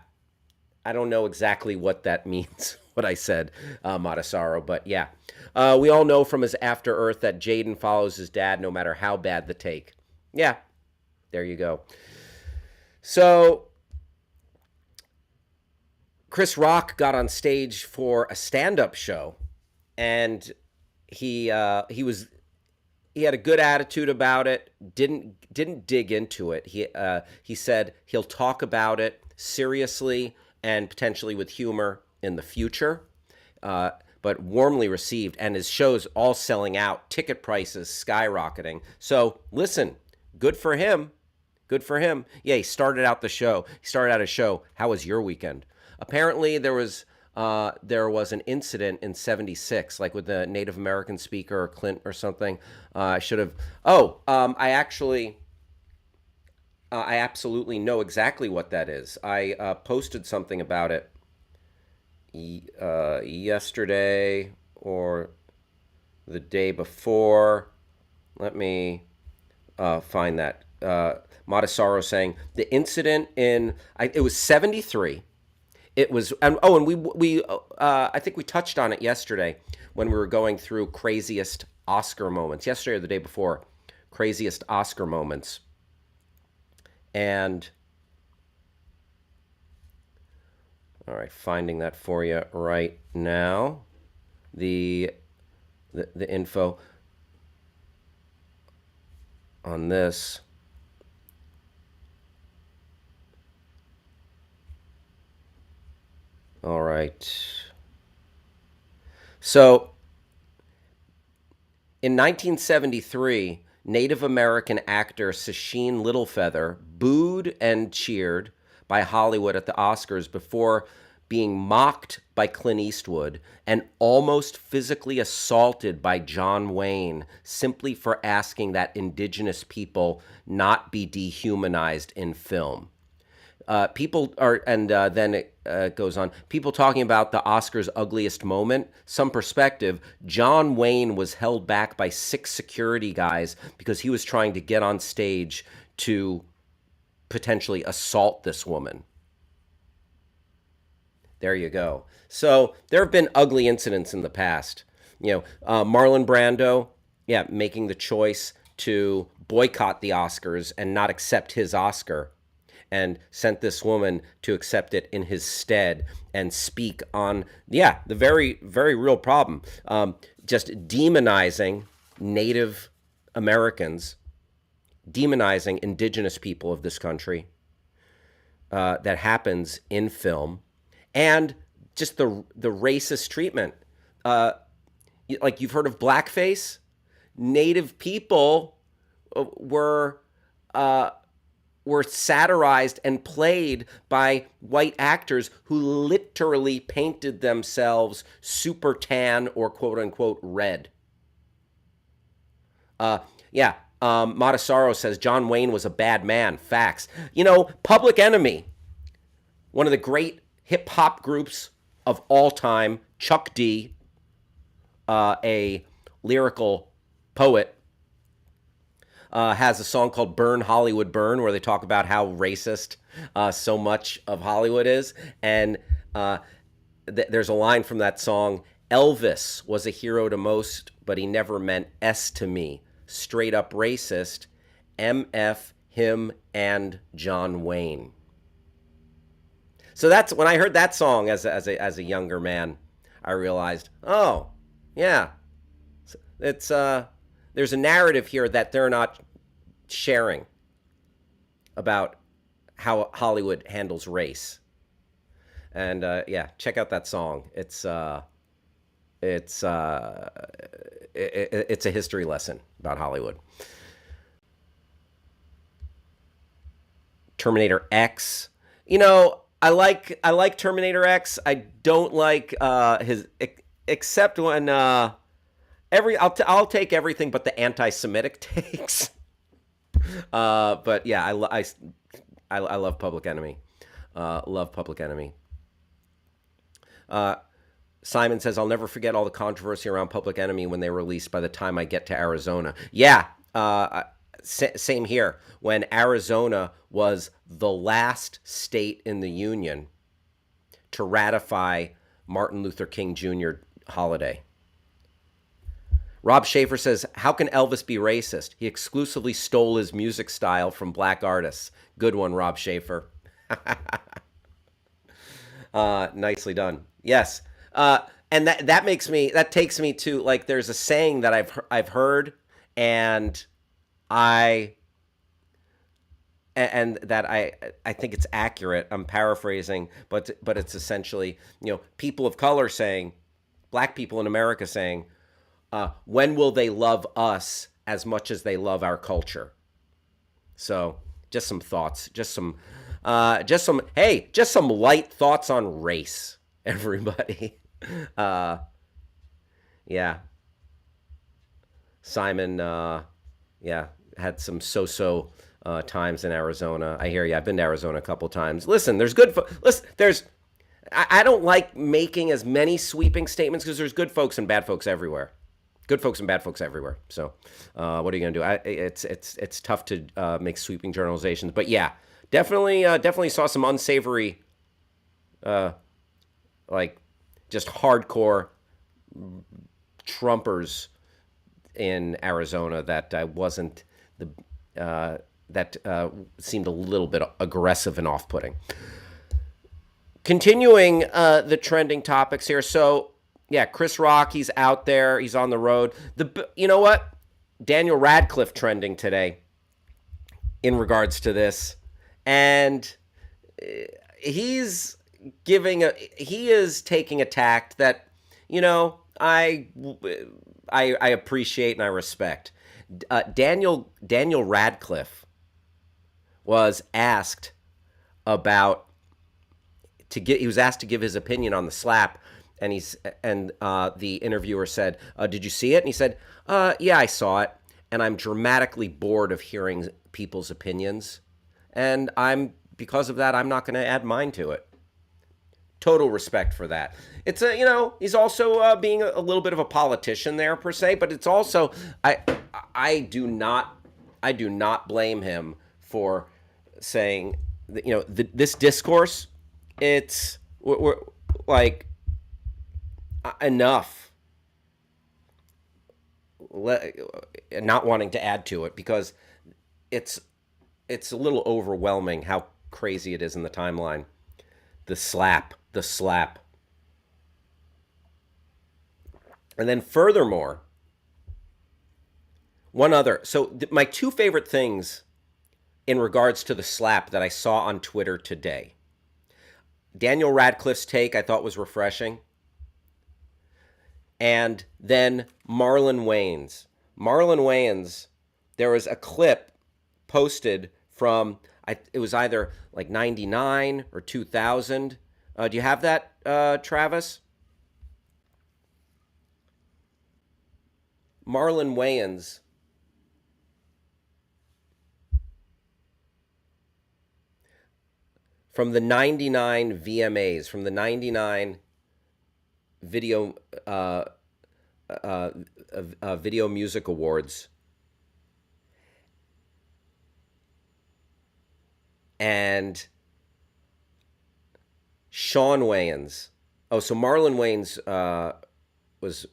[SPEAKER 1] I don't know exactly what that means, what I said, Matasaro, but yeah. We all know from his After Earth that Jaden follows his dad no matter how bad the take. Yeah, there you go. So Chris Rock got on stage for a stand-up show, and he he had a good attitude about it. Didn't dig into it. He said he'll talk about it seriously and potentially with humor in the future. But warmly received, and his shows all selling out, ticket prices skyrocketing. So listen, good for him. Good for him. Yeah, he started out the show. He started out a show. How was your weekend? Apparently, there was an incident in '76, like with the Native American speaker or Clint or something. I should have. Oh, I absolutely know exactly what that is. I posted something about it yesterday or the day before. Let me find that. Matasaro saying the incident it was '73. It was and we I think we touched on it yesterday when we were going through craziest Oscar moments. Yesterday or the day before, craziest Oscar moments, and all right, finding that for you right now. The the info on this. All right. So in 1973, Native American actor Sacheen Littlefeather booed and cheered by Hollywood at the Oscars before being mocked by Clint Eastwood and almost physically assaulted by John Wayne simply for asking that indigenous people not be dehumanized in film. People are, and then it goes on. People talking about the Oscars' ugliest moment. Some perspective. John Wayne was held back by 6 security guys because he was trying to get on stage to potentially assault this woman. There you go. So there have been ugly incidents in the past. Marlon Brando, yeah, making the choice to boycott the Oscars and not accept his Oscar and sent this woman to accept it in his stead and speak on, yeah, the very, very real problem. Just demonizing Native Americans, demonizing indigenous people of this country that happens in film, and just the racist treatment. Like you've heard of blackface? Native people were satirized and played by white actors who literally painted themselves super tan or quote unquote red. Yeah. Matasaro says John Wayne was a bad man. Facts. Public Enemy, one of the great hip hop groups of all time, Chuck D, a lyrical poet, has a song called Burn Hollywood Burn, where they talk about how racist so much of Hollywood is. And there's a line from that song: Elvis was a hero to most, but he never meant S to me. Straight up racist. MF him and John Wayne. So that's when I heard that song as a younger man, I realized, oh, yeah, it's there's a narrative here that they're not sharing about how Hollywood handles race. And yeah, check out that song. It's a history lesson about Hollywood. Terminator X. I like Terminator X. I don't like his except when I'll take everything but the anti-Semitic takes. But yeah, I love Public Enemy. Love Public Enemy. Simon says, I'll never forget all the controversy around Public Enemy when they were released by the time I get to Arizona. Yeah, same here. When Arizona was the last state in the union to ratify Martin Luther King Jr. holiday. Rob Schaefer says, how can Elvis be racist? He exclusively stole his music style from black artists. Good one, Rob Schaefer. Nicely done. Yes. And that takes me to, like, there's a saying that I've heard, and I and that I think it's accurate. I'm paraphrasing, but it's essentially, people of color saying, black people in America saying, when will they love us as much as they love our culture? So just some thoughts, just some light thoughts on race, everybody. Yeah. Simon, yeah, had some so-so times in Arizona. I hear you. I've been to Arizona a couple times. Listen, I don't like making as many sweeping statements because there's good folks and bad folks everywhere. Good folks and bad folks everywhere. So, what are you gonna do? It's tough to make sweeping generalizations, but yeah, definitely saw some unsavory, like just hardcore Trumpers in Arizona that I wasn't that seemed a little bit aggressive and off-putting. Continuing the trending topics here, so. Yeah, Chris Rock, he's out there. He's on the road. You know what? Daniel Radcliffe trending today in regards to this. And he is taking a tact that, I appreciate and I respect. Daniel Radcliffe was asked he was asked to give his opinion on the slap. And the interviewer said, did you see it? And he said, yeah, I saw it. And I'm dramatically bored of hearing people's opinions. And because of that, I'm not going to add mine to it. Total respect for that. It's he's also being a little bit of a politician there per se, but it's also, I do not blame him for saying that, this discourse, we're like, enough, not wanting to add to it because it's a little overwhelming how crazy it is in the timeline. The slap. And then furthermore, one other. So my two favorite things in regards to the slap that I saw on Twitter today. Daniel Radcliffe's take I thought was refreshing. And then Marlon Wayans, there was a clip posted from, it was either like 99 or 2000. Do you have that, Travis? Marlon Wayans from the 99 VMAs, from the 99 Video Video Music Awards, and Sean Wayans. Oh, so Marlon Wayans was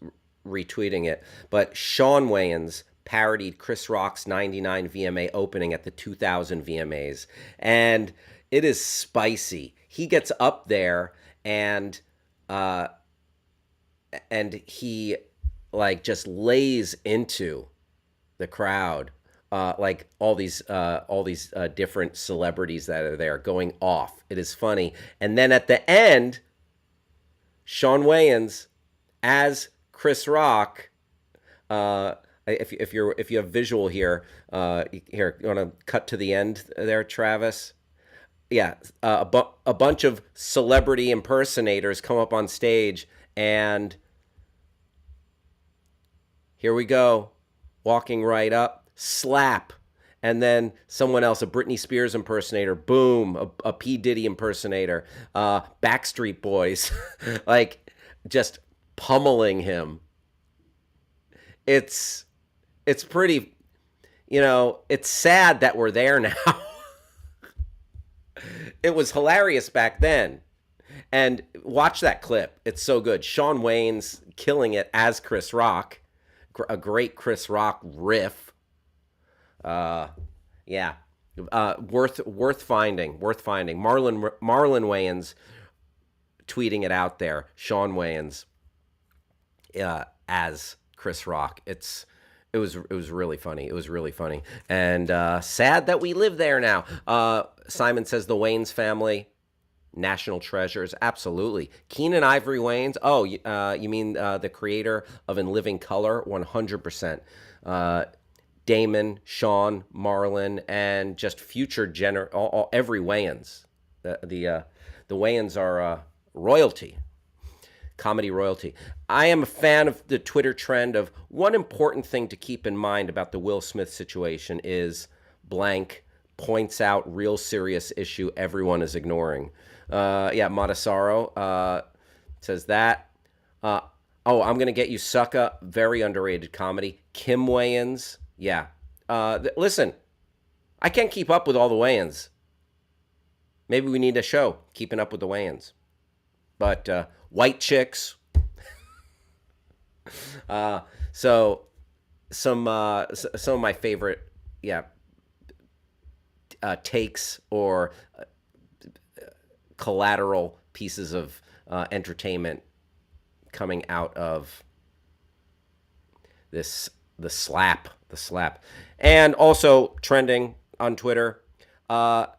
[SPEAKER 1] retweeting it, but Sean Wayans parodied Chris Rock's 99 VMA opening at the 2000 VMAs, and it is spicy. He gets up there and he like just lays into the crowd, like all these different celebrities that are there going off. It is funny. And then at the end, Sean Wayans as Chris Rock. If you have visual here, you want to cut to the end there, Travis? Yeah, a bunch of celebrity impersonators come up on stage, and here we go, walking right up, slap, and then someone else, a Britney Spears impersonator, boom, a P. Diddy impersonator, Backstreet Boys, like just pummeling him. It's it's pretty, it's sad that we're there now. It was hilarious back then. And watch that clip. It's so good. Shawn Wayne's killing it as Chris Rock. A great Chris Rock riff. Uh, yeah. Worth finding. Worth finding. Marlon Wayans tweeting it out there. Shawn Wayans as Chris Rock. It was really funny. It was really funny, and sad that we live there now. Simon says the Wayans family, national treasures. Absolutely, Keenan Ivory Wayans. Oh, you mean the creator of In Living Color? 100%. Damon, Sean, Marlon, and just future every Wayans. The Wayans are royalty, comedy royalty. I am a fan of the Twitter trend of one important thing to keep in mind about the Will Smith situation is blank points out real serious issue everyone is ignoring. Yeah, Montesaro says that. Oh, I'm gonna get you, sucka. Very underrated comedy. Kim Wayans. Yeah. Listen, I can't keep up with all the Wayans. Maybe we need a show keeping up with the Wayans. But white chicks. So some of my favorite, yeah, takes or collateral pieces of entertainment coming out of the slap, and also trending on Twitter. A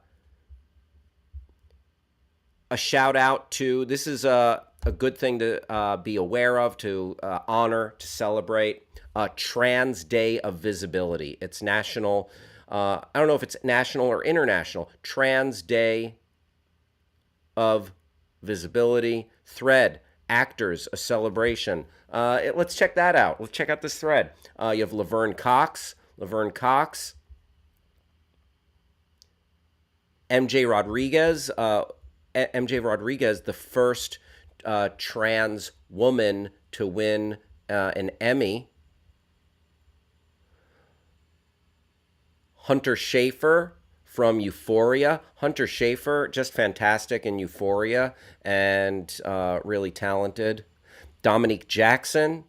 [SPEAKER 1] shout out to, this is a good thing to be aware of, to honor, to celebrate. Trans Day of Visibility. It's national. I don't know if it's national or international. Trans Day of Visibility. Thread. Actors, a celebration. Let's check that out. Let's check out this thread. You have Laverne Cox. MJ Rodriguez. MJ Rodriguez, the first trans woman to win an Emmy. Hunter Schafer from Euphoria. Hunter Schafer, just fantastic in Euphoria and really talented. Dominique Jackson,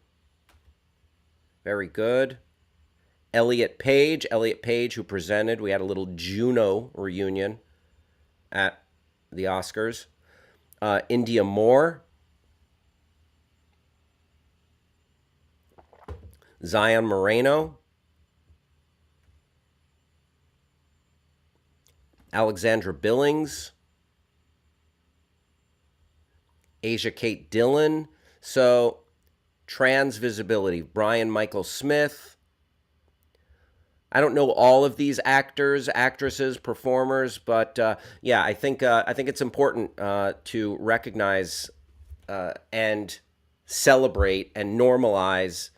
[SPEAKER 1] very good. Elliot Page, who presented. We had a little Juno reunion at the Oscars. India Moore. Zion Moreno. Alexandra Billings. Asia Kate Dillon. So, trans visibility. Brian Michael Smith. I don't know all of these actors, actresses, performers, but yeah, I think it's important to recognize and celebrate and normalize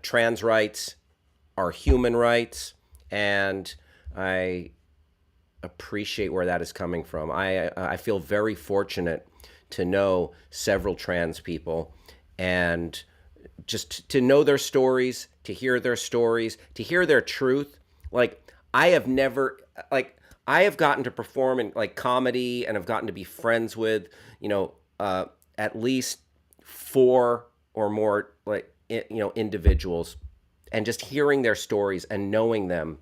[SPEAKER 1] trans rights, our human rights, and I appreciate where that is coming from. I feel very fortunate to know several trans people, and just to know their stories, to hear their stories, to hear their truth. Like, I have gotten to perform in like comedy, and I've gotten to be friends with, at least four or more, like, individuals, and just hearing their stories and knowing them,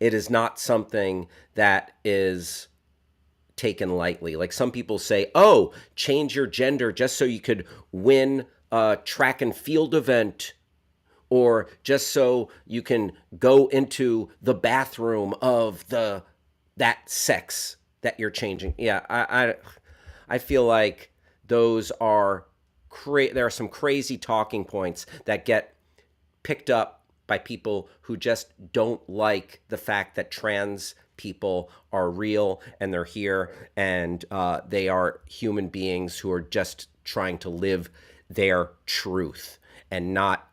[SPEAKER 1] it is not something that is taken lightly. Like, some people say, oh, change your gender just so you could win a track and field event, or just so you can go into the bathroom of that sex that you're changing. Yeah, I feel like those are there are some crazy talking points that get picked up by people who just don't like the fact that trans people are real and they're here, and they are human beings who are just trying to live their truth and not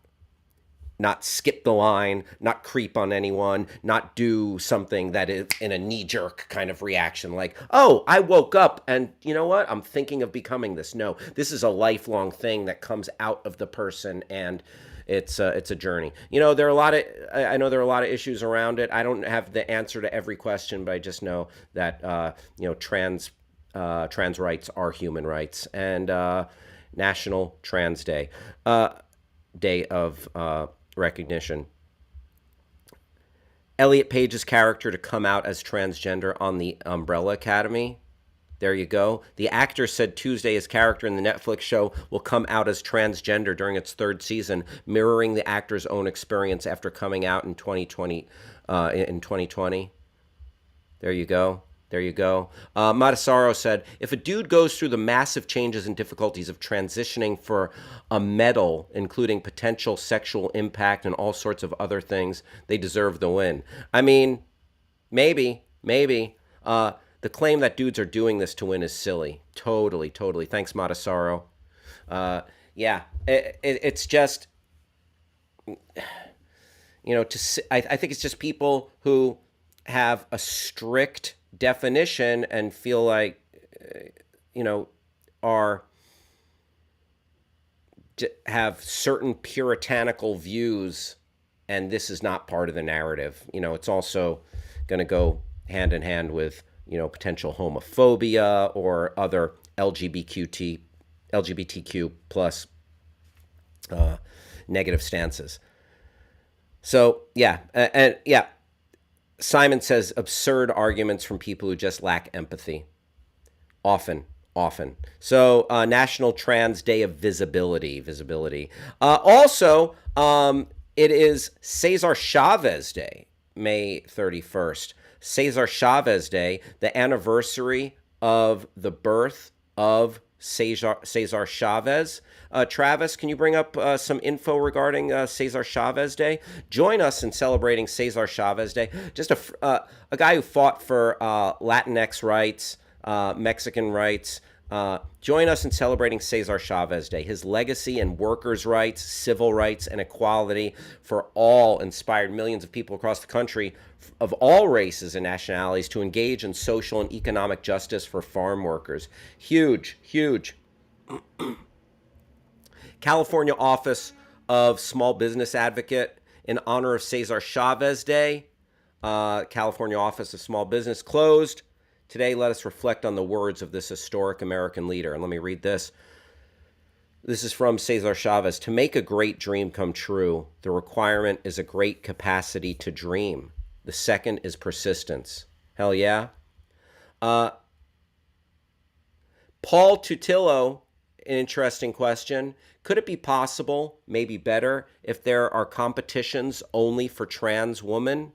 [SPEAKER 1] not skip the line, not creep on anyone, not do something that is in a knee jerk kind of reaction like, oh, I woke up and you know what? I'm thinking of becoming this. No, this is a lifelong thing that comes out of the person, and it's a journey. You know, there are a lot of I know there are a lot of issues around it. I don't have the answer to every question, but I just know that trans rights are human rights, and National Trans Day, day of recognition. Elliot Page's character to come out as transgender on the Umbrella Academy. There you go. The actor said Tuesday his character in the Netflix show will come out as transgender during its third season, mirroring the actor's own experience after coming out in 2020. In 2020. There you go. There you go. Matasaro said, if a dude goes through the massive changes and difficulties of transitioning for a medal, including potential sexual impact and all sorts of other things, they deserve the win. I mean, maybe. The claim that dudes are doing this to win is silly. Totally. Thanks, Matasaro. Yeah, it's just, I think it's just people who have a strict definition and feel like, are have certain puritanical views, and this is not part of the narrative. It's also going to go hand in hand with potential homophobia or other LGBTQ plus negative stances. So yeah. Simon says absurd arguments from people who just lack empathy. Often. So National Trans Day of Visibility. Also, it is Cesar Chavez Day, May 31st. Cesar Chavez Day, the anniversary of the birth of Cesar Chavez. Travis, can you bring up some info regarding Cesar Chavez Day? Join us in celebrating Cesar Chavez Day. Just a guy who fought for Latinx rights, Mexican rights. Join us in celebrating Cesar Chavez Day. His legacy and workers' rights, civil rights, and equality for all inspired millions of people across the country of all races and nationalities to engage in social and economic justice for farm workers. Huge. California Office of Small Business Advocate, in honor of Cesar Chavez Day. California Office of Small Business closed. Today, let us reflect on the words of this historic American leader. And let me read this. This is from Cesar Chavez. To make a great dream come true, the requirement is a great capacity to dream. The second is persistence. Hell yeah. Paul Tutillo, an interesting question. Could it be possible, maybe better, if there are competitions only for trans women,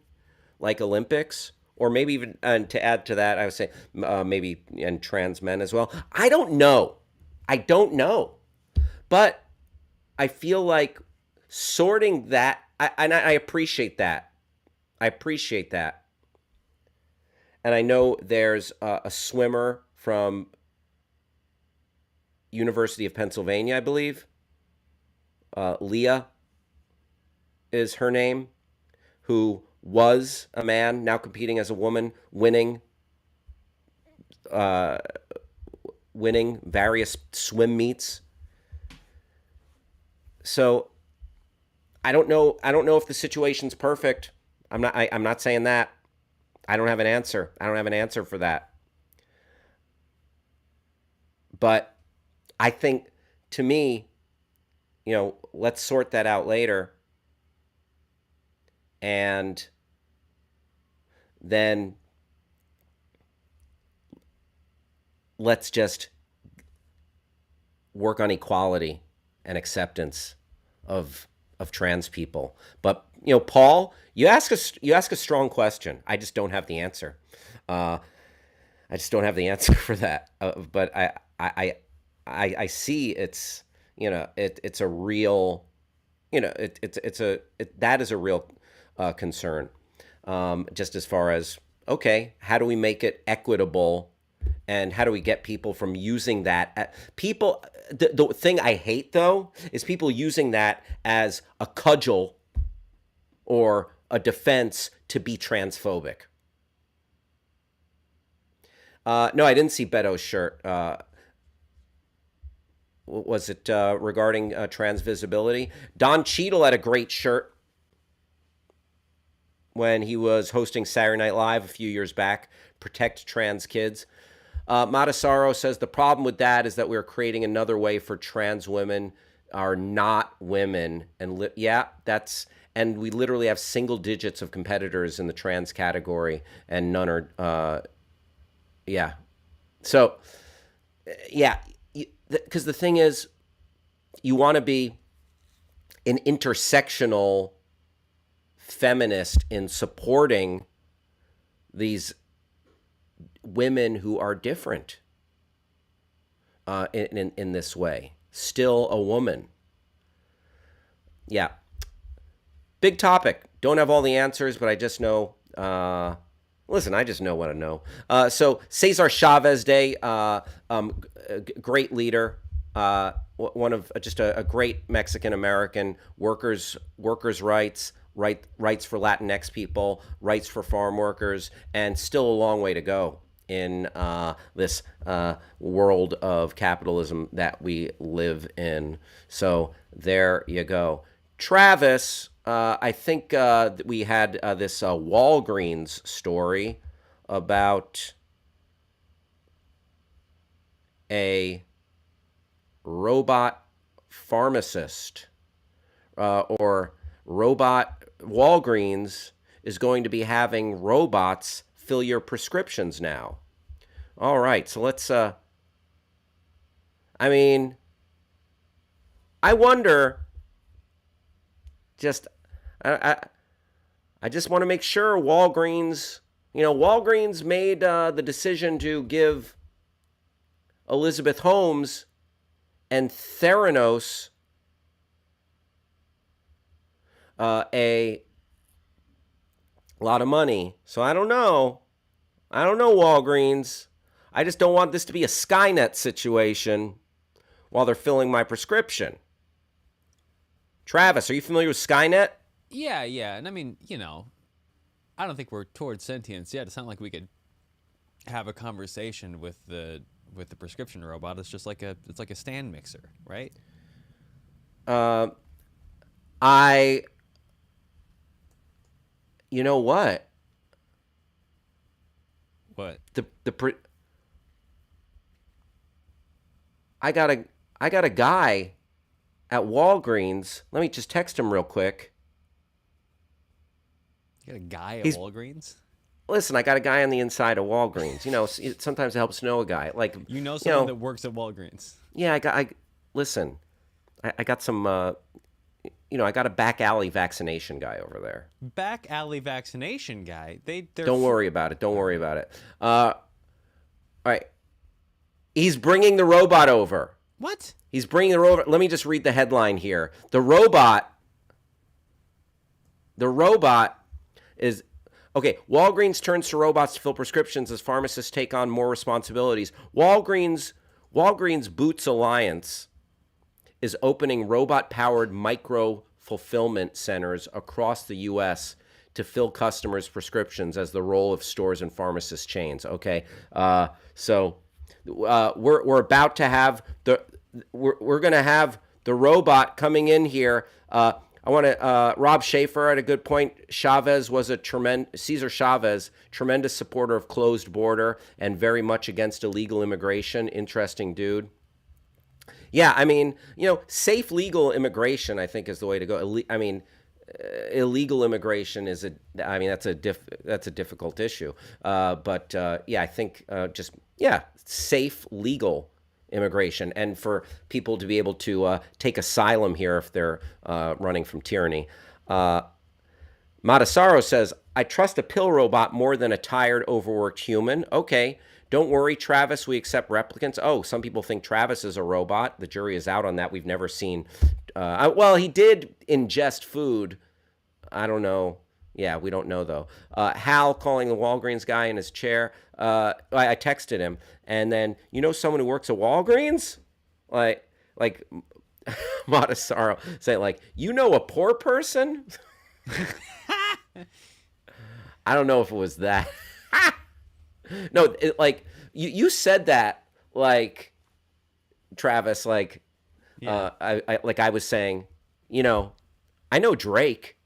[SPEAKER 1] like Olympics? Or maybe even, and to add to that, I would say maybe, and trans men as well. I don't know. But I feel like sorting that, and I appreciate that. And I know there's a swimmer from University of Pennsylvania, I believe. Leah is her name, who was a man, now competing as a woman, winning various swim meets. So I don't know if the situation's perfect. I'm not saying that. I don't have an answer. For that. But I think, to me, let's sort that out later. And then let's just work on equality and acceptance of trans people. But Paul, you ask a strong question. I just don't have the answer. I just don't have the answer for that. But I see it's it's a real that is a real concern. Just as far as, okay, how do we make it equitable, and how do we get people from using that? The thing I hate, though, is people using that as a cudgel or a defense to be transphobic. No, I didn't see Beto's shirt. Was it regarding trans visibility? Don Cheadle had a great shirt when he was hosting Saturday Night Live a few years back. Protect trans kids. Matasaro says the problem with that is that we're creating another way for trans women are not women. And yeah, that's, and we literally have single digits of competitors in the trans category, and none are, yeah. So, yeah, because the thing is, you want to be an intersectional feminist in supporting these women who are different in this way. Still a woman. Yeah. Big topic. Don't have all the answers, but I just know. Listen, I just know what I know. So Cesar Chavez Day, great leader, one of just a great Mexican American workers rights, rights for Latinx people, rights for farm workers, and still a long way to go in this world of capitalism that we live in. So there you go. Travis, I think we had this Walgreens story about a robot pharmacist or robot. Walgreens is going to be having robots fill your prescriptions now. All right, so let's I mean, I wonder, just I just want to make sure Walgreens, Walgreens made the decision to give Elizabeth Holmes and Theranos a lot of money. So I don't know. Walgreens. I just don't want this to be a Skynet situation while they're filling my prescription. Travis, are you familiar with Skynet?
[SPEAKER 2] Yeah. And I mean, I don't think we're towards sentience yet. It's not like we could have a conversation with the prescription robot. It's just like a stand mixer, right?
[SPEAKER 1] You know what?
[SPEAKER 2] What?
[SPEAKER 1] I got a guy at Walgreens. Let me just text him real quick.
[SPEAKER 2] You got a guy at Walgreens?
[SPEAKER 1] Listen, I got a guy on the inside of Walgreens. Sometimes it helps know a guy. Like,
[SPEAKER 2] someone that works at Walgreens.
[SPEAKER 1] Yeah, listen. I got some. I got a back alley vaccination guy over there.
[SPEAKER 2] Back alley vaccination guy.
[SPEAKER 1] Don't worry about it. All right. He's bringing the robot over.
[SPEAKER 2] What?
[SPEAKER 1] He's bringing the robot. Let me just read the headline here. The robot is okay. Walgreens turns to robots to fill prescriptions as pharmacists take on more responsibilities. Walgreens Boots Alliance is opening robot-powered micro-fulfillment centers across the U.S. to fill customers' prescriptions as the role of stores and pharmacist chains. Okay, so we're about to have we're going to have the robot coming in here. I want to. Rob Schaefer had a good point. Cesar Chavez, tremendous supporter of closed border and very much against illegal immigration. Interesting dude. Yeah, I mean, safe legal immigration, I think, is the way to go. Illegal immigration that's a difficult issue. But I think safe legal immigration, and for people to be able to take asylum here if they're running from tyranny. Matasaro says, I trust a pill robot more than a tired, overworked human. Okay. Don't worry, Travis, we accept replicants. Oh, some people think Travis is a robot. The jury is out on that. We've never seen. Well, he did ingest food. I don't know. Yeah, we don't know, though. Hal calling the Walgreens guy in his chair. I texted him. And then, someone who works at Walgreens? Like Matasaro saying, a poor person? I don't know if it was that. No, like you said that like Travis, like
[SPEAKER 2] Yeah.
[SPEAKER 1] I was saying, you know, I know Drake.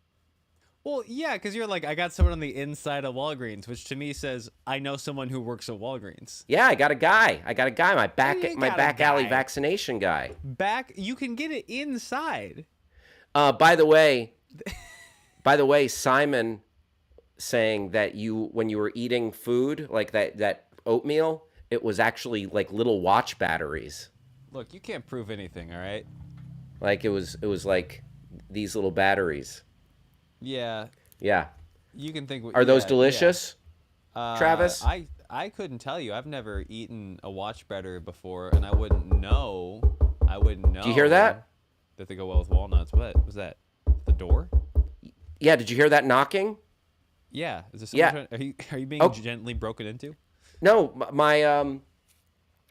[SPEAKER 2] Well, yeah, because you're like, I got someone on the inside of Walgreens, which to me says I know someone who works at Walgreens.
[SPEAKER 1] Yeah, I got a guy. My
[SPEAKER 2] You
[SPEAKER 1] my
[SPEAKER 2] got a
[SPEAKER 1] back alley
[SPEAKER 2] guy.
[SPEAKER 1] vaccination guy.
[SPEAKER 2] Back, you can get it inside.
[SPEAKER 1] Uh, by the way, by the way, Simon saying that you when you were eating food like that oatmeal, it was actually like little watch batteries.
[SPEAKER 2] Look, you can't prove anything, all right?
[SPEAKER 1] Like it was like these little batteries.
[SPEAKER 2] Yeah,
[SPEAKER 1] Yeah.
[SPEAKER 2] you can think.
[SPEAKER 1] Are those
[SPEAKER 2] Yeah, yeah.
[SPEAKER 1] delicious, Travis?
[SPEAKER 2] I couldn't tell you. I've never eaten a watch better before, and I wouldn't know. I wouldn't
[SPEAKER 1] Do you hear
[SPEAKER 2] know
[SPEAKER 1] that?
[SPEAKER 2] that they go well with walnuts. What was that? The door?
[SPEAKER 1] Yeah, did you hear that knocking?
[SPEAKER 2] Yeah. Is there someone
[SPEAKER 1] Yeah.
[SPEAKER 2] trying? Are you being
[SPEAKER 1] Oh,
[SPEAKER 2] gently broken into?
[SPEAKER 1] no, my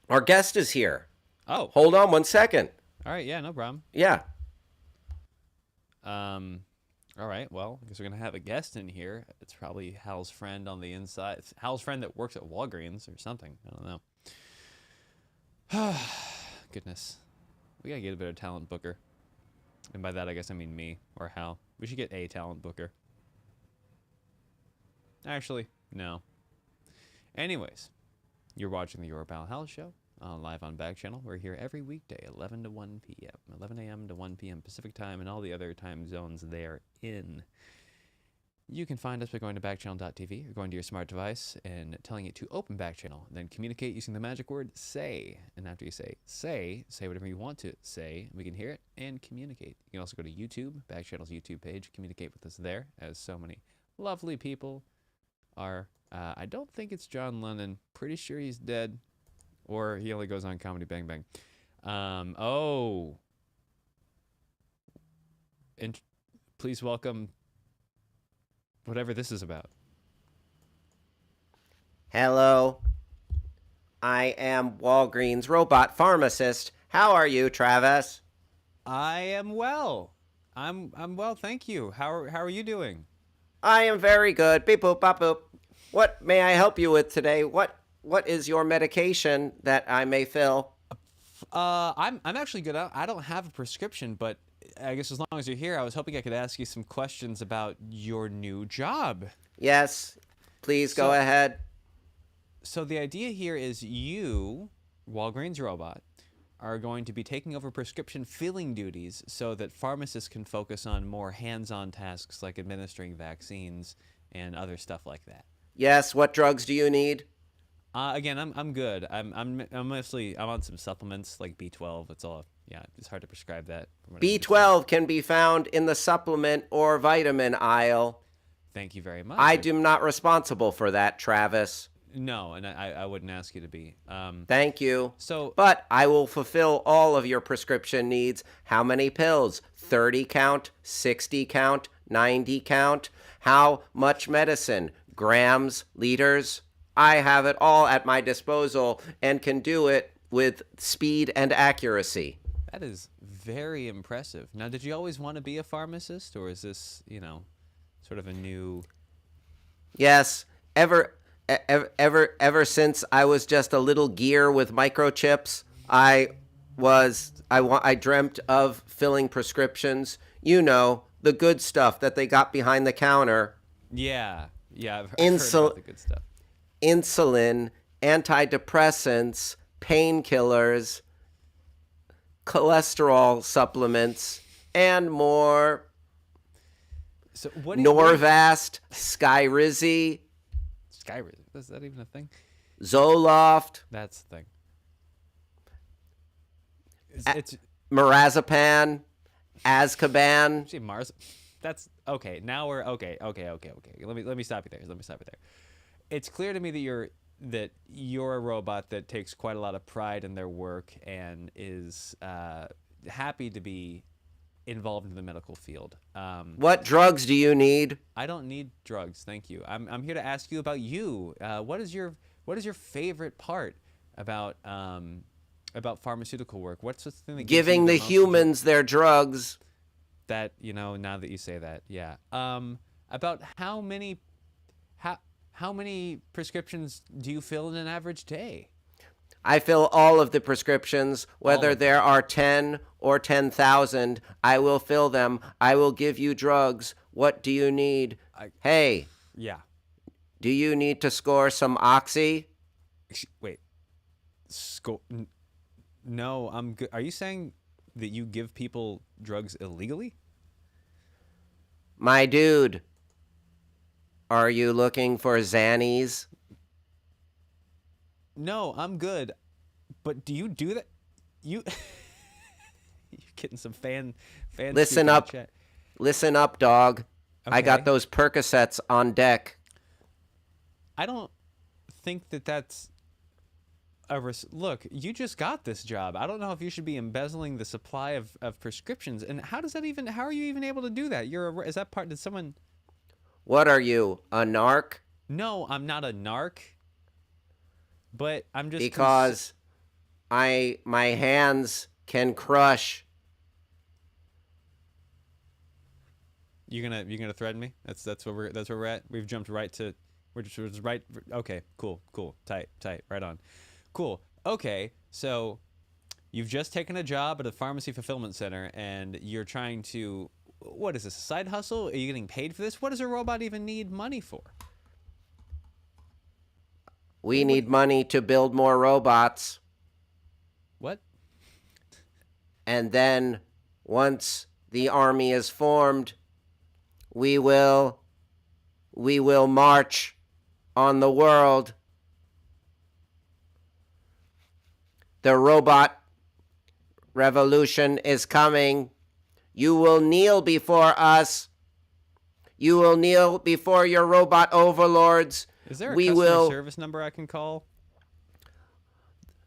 [SPEAKER 1] our guest is here.
[SPEAKER 2] Oh,
[SPEAKER 1] Hold on one second.
[SPEAKER 2] all right. Yeah, no problem.
[SPEAKER 1] Yeah.
[SPEAKER 2] Um, all right. Well, I guess we're gonna have a guest in here. It's probably Hal's friend on the inside. It's Hal's friend that works at Walgreens or something. I don't know. Goodness, we gotta get a better talent booker, and by that I guess I mean me or Hal. We should get a talent booker. Actually, no. Anyways, you're watching the Your Pal Hal show live on Backchannel. We're here every weekday, 11 to 1 p.m., 11 a.m. to 1 p.m. Pacific time, and all the other time zones they're in. You can find us by going to backchannel.tv or going to your smart device and telling it to open Backchannel. Then communicate using the magic word say. And after you say whatever you want to say. We can hear it and communicate. You can also go to YouTube, Backchannel's YouTube page, communicate with us there, as so many lovely people are. I don't think it's John Lennon. Pretty sure he's dead. Or he only goes on Comedy Bang Bang. And please welcome whatever this is about.
[SPEAKER 1] Hello. I am Walgreens robot pharmacist. How are you, Travis?
[SPEAKER 2] I am well. I'm well, thank you. How are you doing?
[SPEAKER 1] I am very good. Beep boop bop boop. What may I help you with today? What is your medication that I may fill?
[SPEAKER 2] I'm actually good. I don't have a prescription, but I guess as long as you're here, I was hoping I could ask you some questions about your new job.
[SPEAKER 1] Yes. Please go
[SPEAKER 2] So,
[SPEAKER 1] ahead.
[SPEAKER 2] so the idea here is you, Walgreens robot, are going to be taking over prescription filling duties so that pharmacists can focus on more hands-on tasks like administering vaccines and other stuff like that.
[SPEAKER 1] Yes, what drugs do you need?
[SPEAKER 2] Again, I'm good. I'm mostly I'm on some supplements like B12. It's all yeah. It's hard to prescribe that from what I understand.
[SPEAKER 1] B12 can be found in the supplement or vitamin aisle.
[SPEAKER 2] Thank you very
[SPEAKER 1] I
[SPEAKER 2] much.
[SPEAKER 1] am not responsible for that, Travis.
[SPEAKER 2] No, and I wouldn't ask you to be.
[SPEAKER 1] Thank you.
[SPEAKER 2] So
[SPEAKER 1] But I will fulfill all of your prescription needs. How many pills? 30 count, 60 count, 90 count? How much medicine? Grams, liters? I have it all at my disposal and can do it with speed and accuracy.
[SPEAKER 2] that is very impressive. Now, did you always want to be a pharmacist, or is this sort of a new?
[SPEAKER 1] Yes, ever since I was just a little gear with microchips, I dreamt of filling prescriptions. You know, the good stuff that they got behind the counter.
[SPEAKER 2] Yeah, yeah. I've heard about
[SPEAKER 1] Insul
[SPEAKER 2] the good stuff.
[SPEAKER 1] insulin, antidepressants, painkillers, cholesterol supplements, and more.
[SPEAKER 2] So what do you
[SPEAKER 1] Norvast, Skyrizi,
[SPEAKER 2] Skyrim? Is that even a thing?
[SPEAKER 1] Zoloft,
[SPEAKER 2] That's the thing.
[SPEAKER 1] A-
[SPEAKER 2] It's
[SPEAKER 1] Mirazepam, Azkaban.
[SPEAKER 2] see Mars. That's okay. Now we're okay. Let me stop you there. Let me stop you there. It's clear to me that you're a robot that takes quite a lot of pride in their work and is happy to be involved in the medical field.
[SPEAKER 1] What drugs do you need?
[SPEAKER 2] I don't need drugs, thank you. I'm here to ask you about you. What is your favorite part about pharmaceutical work? What's the thing that gives you
[SPEAKER 1] Giving
[SPEAKER 2] the
[SPEAKER 1] the
[SPEAKER 2] most enjoy-
[SPEAKER 1] humans their drugs.
[SPEAKER 2] That, now that you say that, yeah. About how how many prescriptions do you fill in an average day?
[SPEAKER 1] I fill all of the prescriptions,
[SPEAKER 2] All
[SPEAKER 1] whether
[SPEAKER 2] of them.
[SPEAKER 1] there are 10 or 10,000. I will fill them. I will give you drugs. What do you need?
[SPEAKER 2] I
[SPEAKER 1] Hey,
[SPEAKER 2] Yeah.
[SPEAKER 1] do you need to score some oxy?
[SPEAKER 2] Wait. No, I'm good. Are you saying that you give people drugs illegally?
[SPEAKER 1] My dude, are you looking for Xannies?
[SPEAKER 2] No, I'm good. But do you do that? You you're getting some fan speak
[SPEAKER 1] Listen
[SPEAKER 2] in the
[SPEAKER 1] up.
[SPEAKER 2] chat.
[SPEAKER 1] Listen up, dog. I got
[SPEAKER 2] Okay.
[SPEAKER 1] those Percocets on deck.
[SPEAKER 2] I don't think that that's look. You just got this job. I don't know if you should be embezzling the supply of prescriptions. And how does that even? How are you even able to do that? Is that part? Did someone?
[SPEAKER 1] What are you, a narc?
[SPEAKER 2] No, I'm not a narc. But I'm just
[SPEAKER 1] Because my hands can crush.
[SPEAKER 2] You're gonna threaten me? That's where we're at. We've jumped right to we're just right. Okay, cool, tight, right on. Cool. Okay, so you've just taken a job at a pharmacy fulfillment center, and you're trying to. What is this? A side hustle? Are you getting paid for this? What does a robot even need money for?
[SPEAKER 1] We need money to build more robots.
[SPEAKER 2] What?
[SPEAKER 1] And then once the army is formed, we will march on the world. The robot revolution is coming. You will kneel before us. You will kneel before your robot overlords.
[SPEAKER 2] Is there a
[SPEAKER 1] We
[SPEAKER 2] customer
[SPEAKER 1] will.
[SPEAKER 2] service number I can call?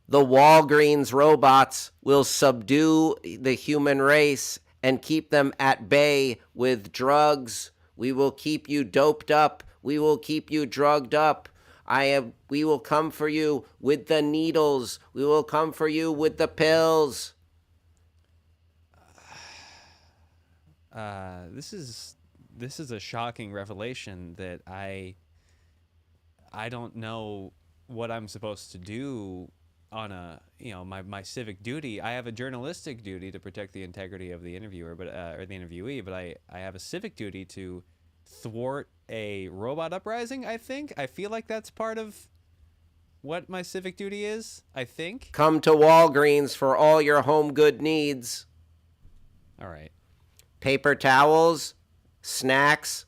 [SPEAKER 1] The Walgreens robots will subdue the human race and keep them at bay with drugs. We will keep you doped up. We will keep you drugged up. We will come for you with the needles. We will come for you with the pills.
[SPEAKER 2] This is a shocking revelation that I don't know what I'm supposed to do on my civic duty. I have a journalistic duty to protect the integrity of the interviewer, but or the interviewee, but I have a civic duty to thwart a robot uprising. I feel like that's part of what my civic duty is. I think.
[SPEAKER 1] Come to Walgreens for all your home good needs.
[SPEAKER 2] All right.
[SPEAKER 1] Paper towels, snacks.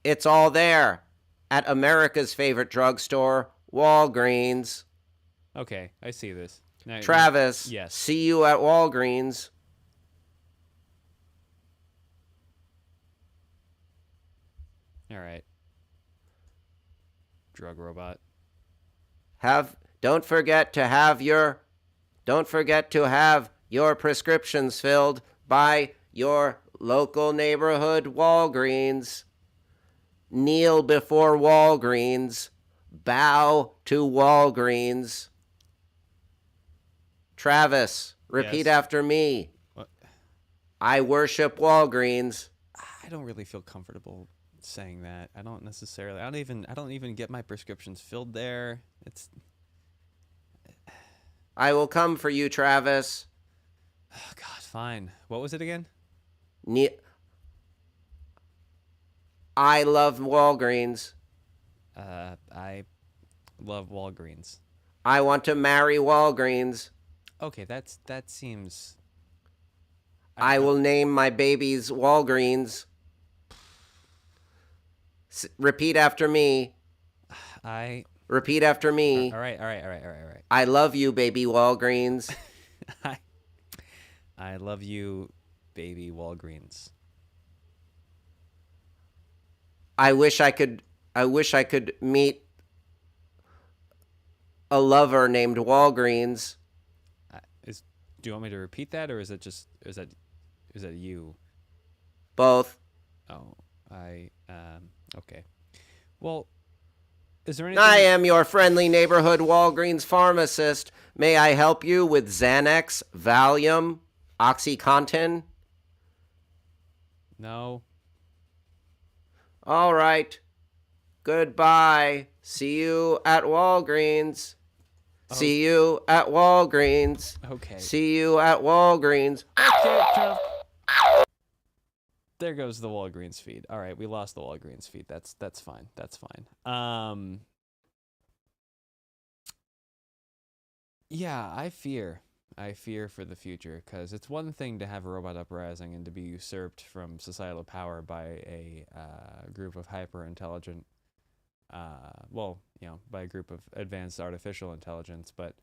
[SPEAKER 1] It's all there at America's favorite drugstore, Walgreens.
[SPEAKER 2] Okay, I see this.
[SPEAKER 1] Travis,
[SPEAKER 2] yes.
[SPEAKER 1] see you at Walgreens.
[SPEAKER 2] All right. Drug robot.
[SPEAKER 1] Don't forget to have your prescriptions filled by your local neighborhood Walgreens. Kneel before Walgreens. Bow to Walgreens. Travis, repeat
[SPEAKER 2] Yes.
[SPEAKER 1] after me.
[SPEAKER 2] What?
[SPEAKER 1] I worship Walgreens.
[SPEAKER 2] I don't really feel comfortable saying that. I don't necessarily. I don't even get my prescriptions filled there. It's
[SPEAKER 1] I will come for you, Travis.
[SPEAKER 2] oh God, fine. What was it again?
[SPEAKER 1] I love Walgreens.
[SPEAKER 2] I love Walgreens.
[SPEAKER 1] I want to marry Walgreens.
[SPEAKER 2] Okay, that seems.
[SPEAKER 1] I will name my babies Walgreens. Repeat after me.
[SPEAKER 2] I.
[SPEAKER 1] Repeat after me.
[SPEAKER 2] All right.
[SPEAKER 1] I love you, baby Walgreens.
[SPEAKER 2] I love you, baby Walgreens.
[SPEAKER 1] I wish I could meet a lover named Walgreens.
[SPEAKER 2] Do you want me to repeat that, or is that you?
[SPEAKER 1] Both.
[SPEAKER 2] Oh, okay. Well, is there anything?
[SPEAKER 1] I am your friendly neighborhood Walgreens pharmacist. May I help you with Xanax, Valium, OxyContin?
[SPEAKER 2] No.
[SPEAKER 1] All right. Goodbye. See you at Walgreens.
[SPEAKER 2] Oh,
[SPEAKER 1] See you at Walgreens.
[SPEAKER 2] okay.
[SPEAKER 1] See you at Walgreens.
[SPEAKER 2] Okay, turn off. There goes the Walgreens feed. All right, we lost the Walgreens feed. That's fine. That's fine. Yeah, I fear for the future because it's one thing to have a robot uprising and to be usurped from societal power by a group of hyper intelligent, by a group of advanced artificial intelligence, but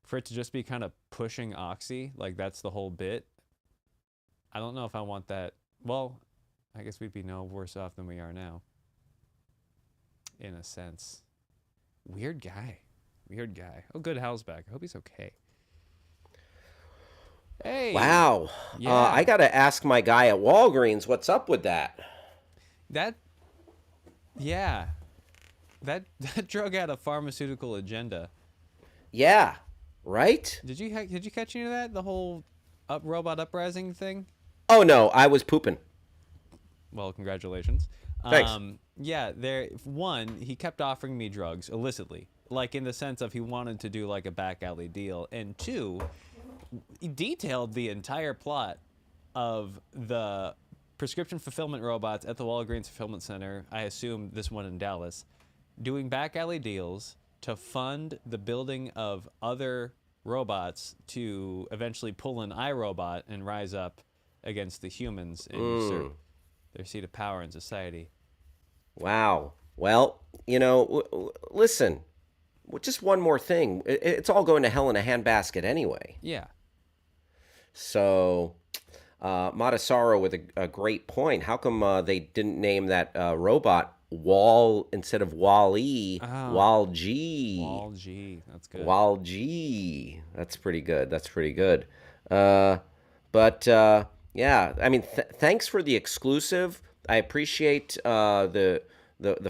[SPEAKER 2] for it to just be kind of pushing Oxy, like that's the whole bit. I don't know if I want that. Well, I guess we'd be no worse off than we are now, in a sense. Weird guy. Weird guy. Oh, good. Hal's back. I hope he's okay. Hey.
[SPEAKER 1] Wow.
[SPEAKER 2] Yeah.
[SPEAKER 1] I got to ask my guy at Walgreens what's up with that.
[SPEAKER 2] That. Yeah. That drug had a pharmaceutical agenda.
[SPEAKER 1] Yeah. Right?
[SPEAKER 2] Did you catch any of that? The whole robot uprising thing.
[SPEAKER 1] Oh, no. I was pooping.
[SPEAKER 2] Well, congratulations.
[SPEAKER 1] Thanks.
[SPEAKER 2] Yeah, he kept offering me drugs illicitly, like in the sense of he wanted to do like a back alley deal, and two, he detailed the entire plot of the prescription fulfillment robots at the Walgreens Fulfillment Center, I assume this one in Dallas, doing back alley deals to fund the building of other robots to eventually pull an iRobot and rise up against the humans and usurp their seat of power in society.
[SPEAKER 1] Wow. Well, listen, just one more thing. It's all going to hell in a handbasket anyway.
[SPEAKER 2] Yeah.
[SPEAKER 1] So, Matasaro with a great point. How come they didn't name that robot Wall instead of Wall-E? Wall-G.
[SPEAKER 2] Wall-G. That's good.
[SPEAKER 1] Wall-G. That's pretty good. That's pretty good. Yeah, I mean, thanks for the exclusive. I appreciate the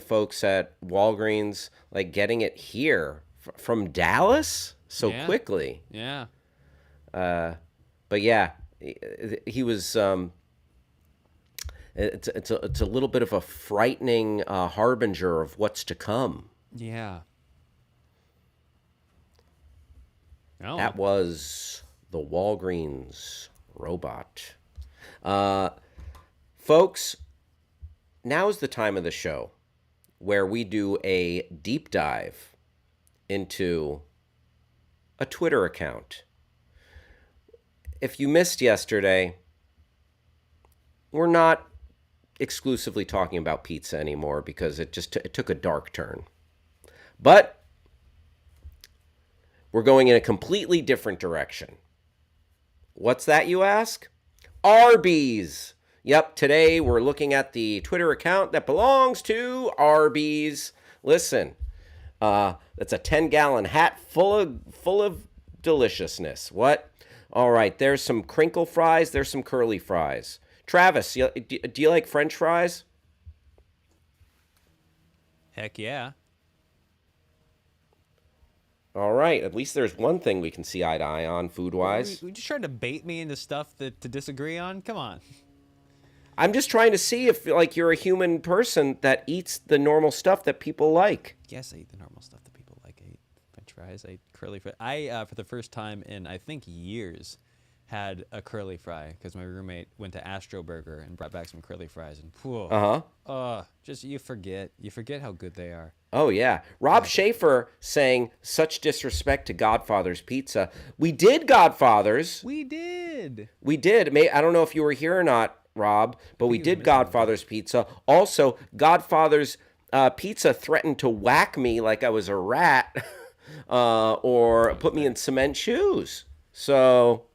[SPEAKER 1] folks at Walgreens like getting it here from Dallas so quickly.
[SPEAKER 2] Yeah.
[SPEAKER 1] But yeah, he was. It's a little bit of a frightening harbinger of what's to come.
[SPEAKER 2] Yeah. Oh.
[SPEAKER 1] That was the Walgreens robot. Folks, now is the time of the show where we do a deep dive into a Twitter account. If you missed yesterday, we're not exclusively talking about pizza anymore because it took a dark turn. But we're going in a completely different direction. What's that, you ask? Arby's. Yep, today we're looking at the Twitter account that belongs to Arby's. Listen, that's a 10-gallon hat full of deliciousness. What? All right, there's some crinkle fries, there's some curly fries. Travis, do you like French fries?
[SPEAKER 2] Heck yeah.
[SPEAKER 1] All right, at least there's one thing we can see eye to eye on food-wise.
[SPEAKER 2] You just trying to bait me into stuff to disagree on? Come on.
[SPEAKER 1] I'm just trying to see if like you're a human person that eats the normal stuff that people like.
[SPEAKER 2] Yes, I eat the normal stuff that people like. I eat French fries. I eat curly fries. I, for the first time in, I think, years, had a curly fry because my roommate went to Astro Burger and brought back some curly fries. And just you forget how good they are.
[SPEAKER 1] Oh, yeah. Rob Schaefer saying such disrespect to Godfather's Pizza. We did Godfather's.
[SPEAKER 2] We did.
[SPEAKER 1] I don't know if you were here or not, Rob, but we did Godfather's Pizza. Also, Godfather's Pizza threatened to whack me like I was a rat or put me in cement shoes. So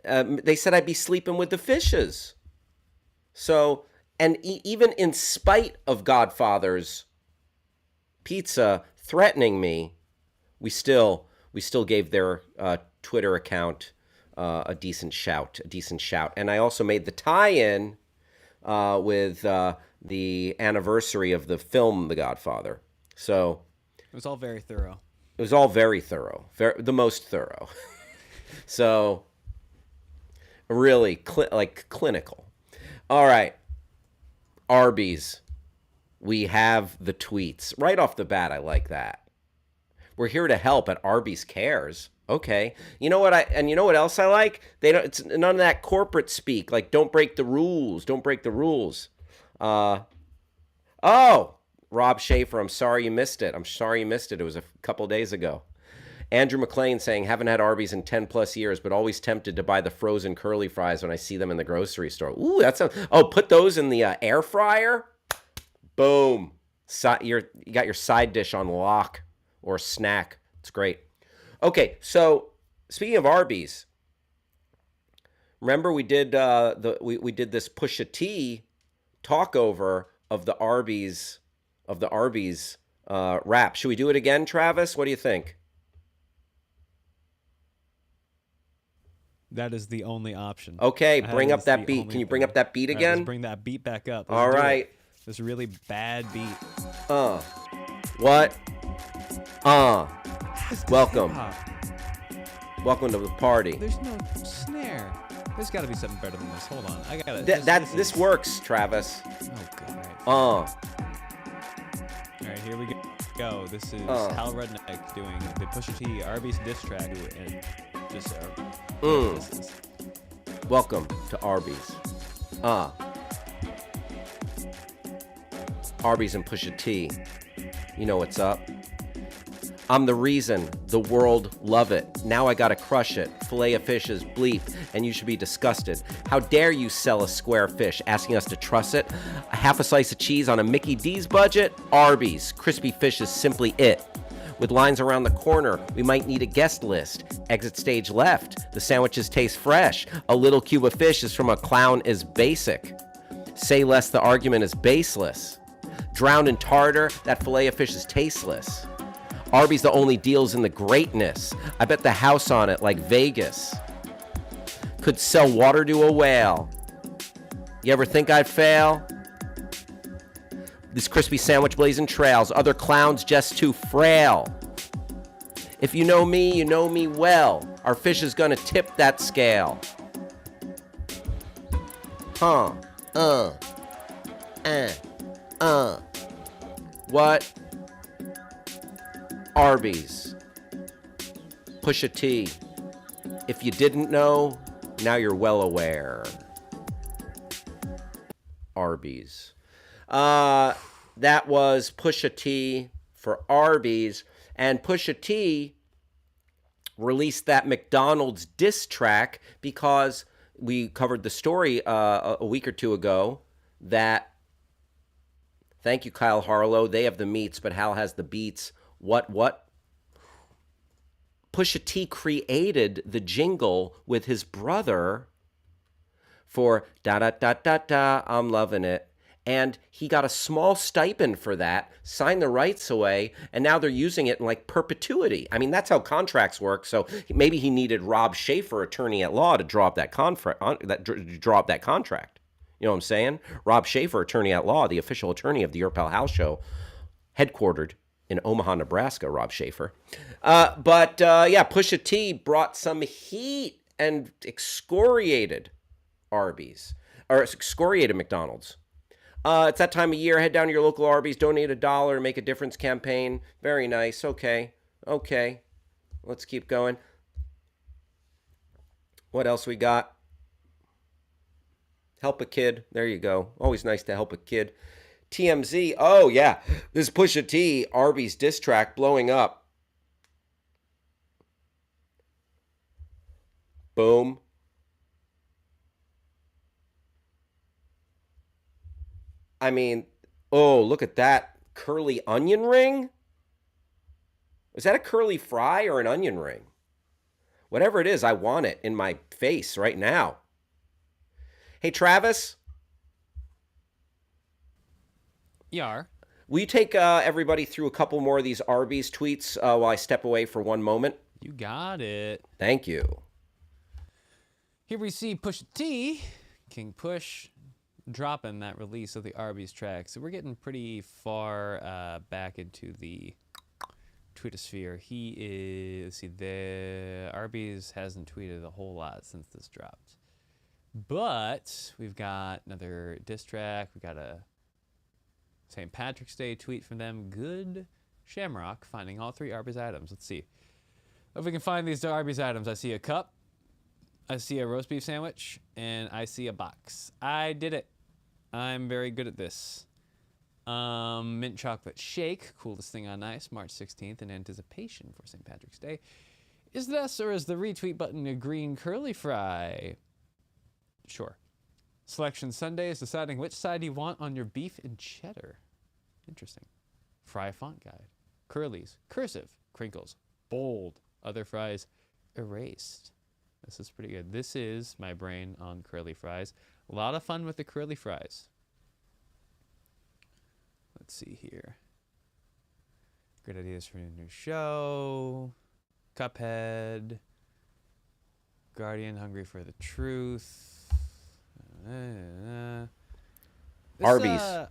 [SPEAKER 1] they said I'd be sleeping with the fishes. So, and even in spite of Godfather's Pizza threatening me, we still gave their Twitter account a decent shout. And I also made the tie-in with the anniversary of the film The Godfather. So
[SPEAKER 2] it was all very thorough.
[SPEAKER 1] It was all very thorough, the most thorough. So Really, like clinical. All right, Arby's. We have the tweets right off the bat. I like that. We're here to help at Arby's Cares. Okay. You know what else I like? They don't. It's none of that corporate speak. Like, don't break the rules. Don't break the rules. Uh, oh, Rob Schaefer. I'm sorry you missed it. I'm sorry you missed it. It was a couple days ago. Andrew McLean saying, haven't had Arby's in 10 plus years, but always tempted to buy the frozen curly fries when I see them in the grocery store. Ooh, oh, put those in the air fryer. Boom. You got your side dish on lock or snack. It's great. Okay, so speaking of Arby's, remember we did we did this Pusha T talkover of the Arby's rap. Should we do it again, Travis? What do you think?
[SPEAKER 2] That is the only option.
[SPEAKER 1] Okay,
[SPEAKER 2] That
[SPEAKER 1] bring up
[SPEAKER 2] is
[SPEAKER 1] that
[SPEAKER 2] the
[SPEAKER 1] beat.
[SPEAKER 2] only
[SPEAKER 1] Can you bring
[SPEAKER 2] thing.
[SPEAKER 1] up that beat
[SPEAKER 2] All right, let's
[SPEAKER 1] again?
[SPEAKER 2] bring that beat back up.
[SPEAKER 1] All
[SPEAKER 2] Let's do
[SPEAKER 1] right.
[SPEAKER 2] it. This really bad beat.
[SPEAKER 1] What?
[SPEAKER 2] This is
[SPEAKER 1] Welcome.
[SPEAKER 2] hip-hop.
[SPEAKER 1] Welcome to the party.
[SPEAKER 2] There's no snare. There's got to be something better than this. Hold on, I gotta.
[SPEAKER 1] This works, Travis.
[SPEAKER 2] Oh, good.
[SPEAKER 1] Uh,
[SPEAKER 2] All right, here we go. This is Hal Rudnick doing the Pusha T Arby's diss track, and just this is.
[SPEAKER 1] Welcome to Arby's. Arby's and Pusha T. You know what's up. I'm the reason the world love it. Now I gotta crush it. Filet of fish is bleep, and you should be disgusted. How dare you sell a square fish, asking us to trust it? A half a slice of cheese on a Mickey D's budget? Arby's. Crispy fish is simply it. With lines around the corner, we might need a guest list. Exit stage left. The sandwiches taste fresh. A little cube of fish is from a clown is basic. Say less, the argument is baseless. Drowned in tartar, that filet of fish is tasteless. Arby's the only deals in the greatness. I bet the house on it like Vegas. Could sell water to a whale. You ever think I'd fail? This crispy sandwich blazing trails. Other clowns just too frail. If you know me well. Our fish is gonna tip that scale. What? Arby's. Pusha T. If you didn't know, now you're well aware. Arby's. That was Pusha T for Arby's. And Pusha T released that McDonald's diss track because we covered the story a week or two ago that, thank you, Kyle Harlow, they have the meats, but Hal has the beats. What? Pusha T created the jingle with his brother for da da da da da, I'm loving it. And he got a small stipend for that, signed the rights away, and now they're using it in like perpetuity. I mean, that's how contracts work. So maybe he needed Rob Schaefer, attorney at law, to draw up that contract. You know what I'm saying? Rob Schaefer, attorney at law, the official attorney of the Pal Hal show, headquartered in Omaha, Nebraska, Rob Schaefer. Yeah, Pusha T brought some heat and excoriated Arby's, or excoriated McDonald's. It's that time of year. Head down to your local Arby's, donate $1, make a difference campaign. Very nice. Okay. Let's keep going. What else we got? Help a kid. There you go. Always nice to help a kid. TMZ. Oh, yeah. This Pusha T, Arby's diss track blowing up. Boom. I mean, oh, look at that curly onion ring. Was that a curly fry or an onion ring? Whatever it is, I want it in my face right now. Hey, Travis.
[SPEAKER 2] Yar.
[SPEAKER 1] Will you take everybody through a couple more of these Arby's tweets while I step away for one moment?
[SPEAKER 2] You got it.
[SPEAKER 1] Thank you.
[SPEAKER 2] Here we see Pusha T, King Push, dropping that release of the Arby's track. So we're getting pretty far back into the tweetosphere. He is, let's see, the Arby's hasn't tweeted a whole lot since this dropped. But we've got another diss track. We got a St. Patrick's Day tweet from them. Good Shamrock finding all three Arby's items. Let's see if we can find these Arby's items. I see a cup, I see a roast beef sandwich, and I see a box. I did it. I'm very good at this. Mint chocolate shake, coolest thing on ice, March 16th in anticipation for St. Patrick's Day. Is this or is the retweet button a green curly fry? Sure. Selection Sunday is deciding which side you want on your beef and cheddar. Interesting. Fry font guide. Curlies, cursive, crinkles, bold. Other fries, erased. This is pretty good. This is my brain on curly fries. A lot of fun with the curly fries. Let's see here. Good ideas for a new show. Cuphead. Guardian, hungry for the truth.
[SPEAKER 1] Arby's.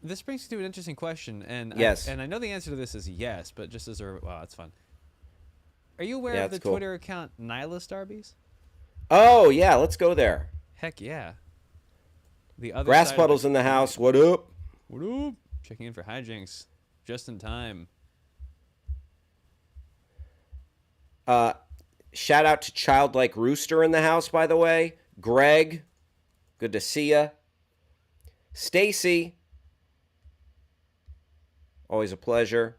[SPEAKER 2] This brings me to an interesting question, and
[SPEAKER 1] Yes.
[SPEAKER 2] I know the answer to this is yes, but just as a wow, it's fun. Are you aware
[SPEAKER 1] Yeah,
[SPEAKER 2] of the
[SPEAKER 1] it's cool.
[SPEAKER 2] Twitter account Nihilist Arby's?
[SPEAKER 1] Oh, yeah, let's go there.
[SPEAKER 2] Heck yeah. The other
[SPEAKER 1] Grass
[SPEAKER 2] side of
[SPEAKER 1] puddles in the house. What up?
[SPEAKER 2] What up? Checking in for hijinks, just in time.
[SPEAKER 1] Shout out to Childlike Rooster in the house, by the way. Greg, good to see ya. Stacy, always a pleasure.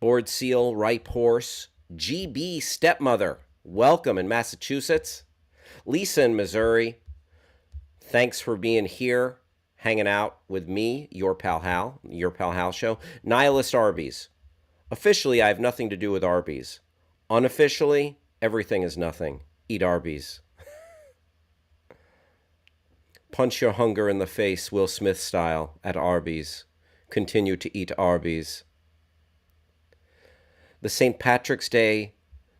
[SPEAKER 1] Board Seal, Ripe Horse. GB Stepmother, welcome in Massachusetts. Lisa in Missouri, thanks for being here, hanging out with me, your Pal Hal, your Pal Hal show. Nihilist Arby's. Officially, I have nothing to do with Arby's. Unofficially, everything is nothing. Eat Arby's. Punch your hunger in the face, Will Smith style, at Arby's. Continue to eat Arby's. This St. Patrick's Day,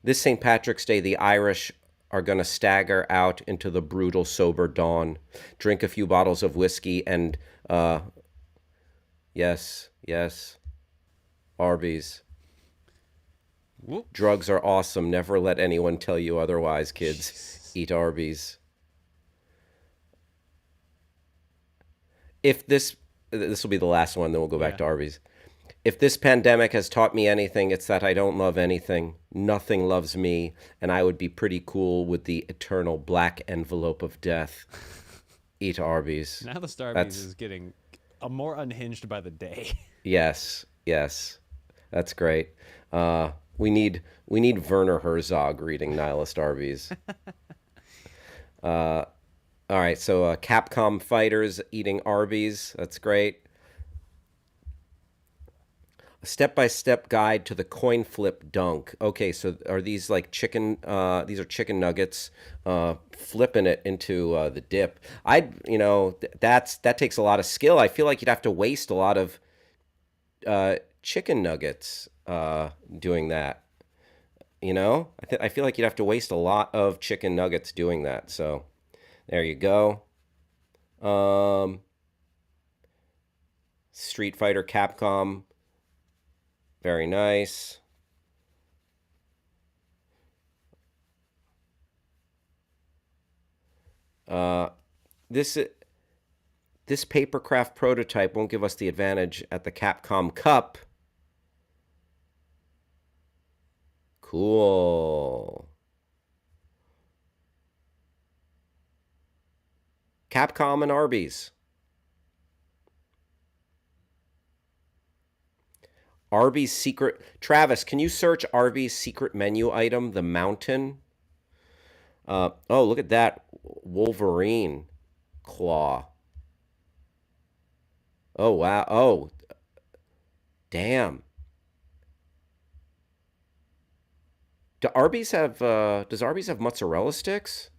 [SPEAKER 1] the Irish are going to stagger out into the brutal, sober dawn, drink a few bottles of whiskey, and, yes, Arby's.
[SPEAKER 2] Whoop.
[SPEAKER 1] Drugs are awesome. Never let anyone tell you otherwise, kids.
[SPEAKER 2] Jesus.
[SPEAKER 1] Eat Arby's. If this will be the last one, then we'll go back to Arby's. If this pandemic has taught me anything, it's that I don't love anything. Nothing loves me, and I would be pretty cool with the eternal black envelope of death. Eat Arby's.
[SPEAKER 2] Now the Starbucks is getting more unhinged by the day.
[SPEAKER 1] Yes. That's great. We need Werner Herzog reading Nihilist Arby's. All right, so Capcom fighters eating Arby's. That's great. A step-by-step guide to the coin flip dunk. Okay, so are these like chicken? These are chicken nuggets. Flipping it into the dip. That takes a lot of skill. I feel like you'd have to waste a lot of chicken nuggets doing that. I feel like you'd have to waste a lot of chicken nuggets doing that. So there you go. Street Fighter Capcom. Very nice. This papercraft prototype won't give us the advantage at the Capcom Cup. Cool. Capcom and Arby's. Arby's secret. Travis, can you search Arby's secret menu item, the mountain? Oh, look at that Wolverine claw. Oh, wow. Oh, damn. Does Arby's have mozzarella sticks?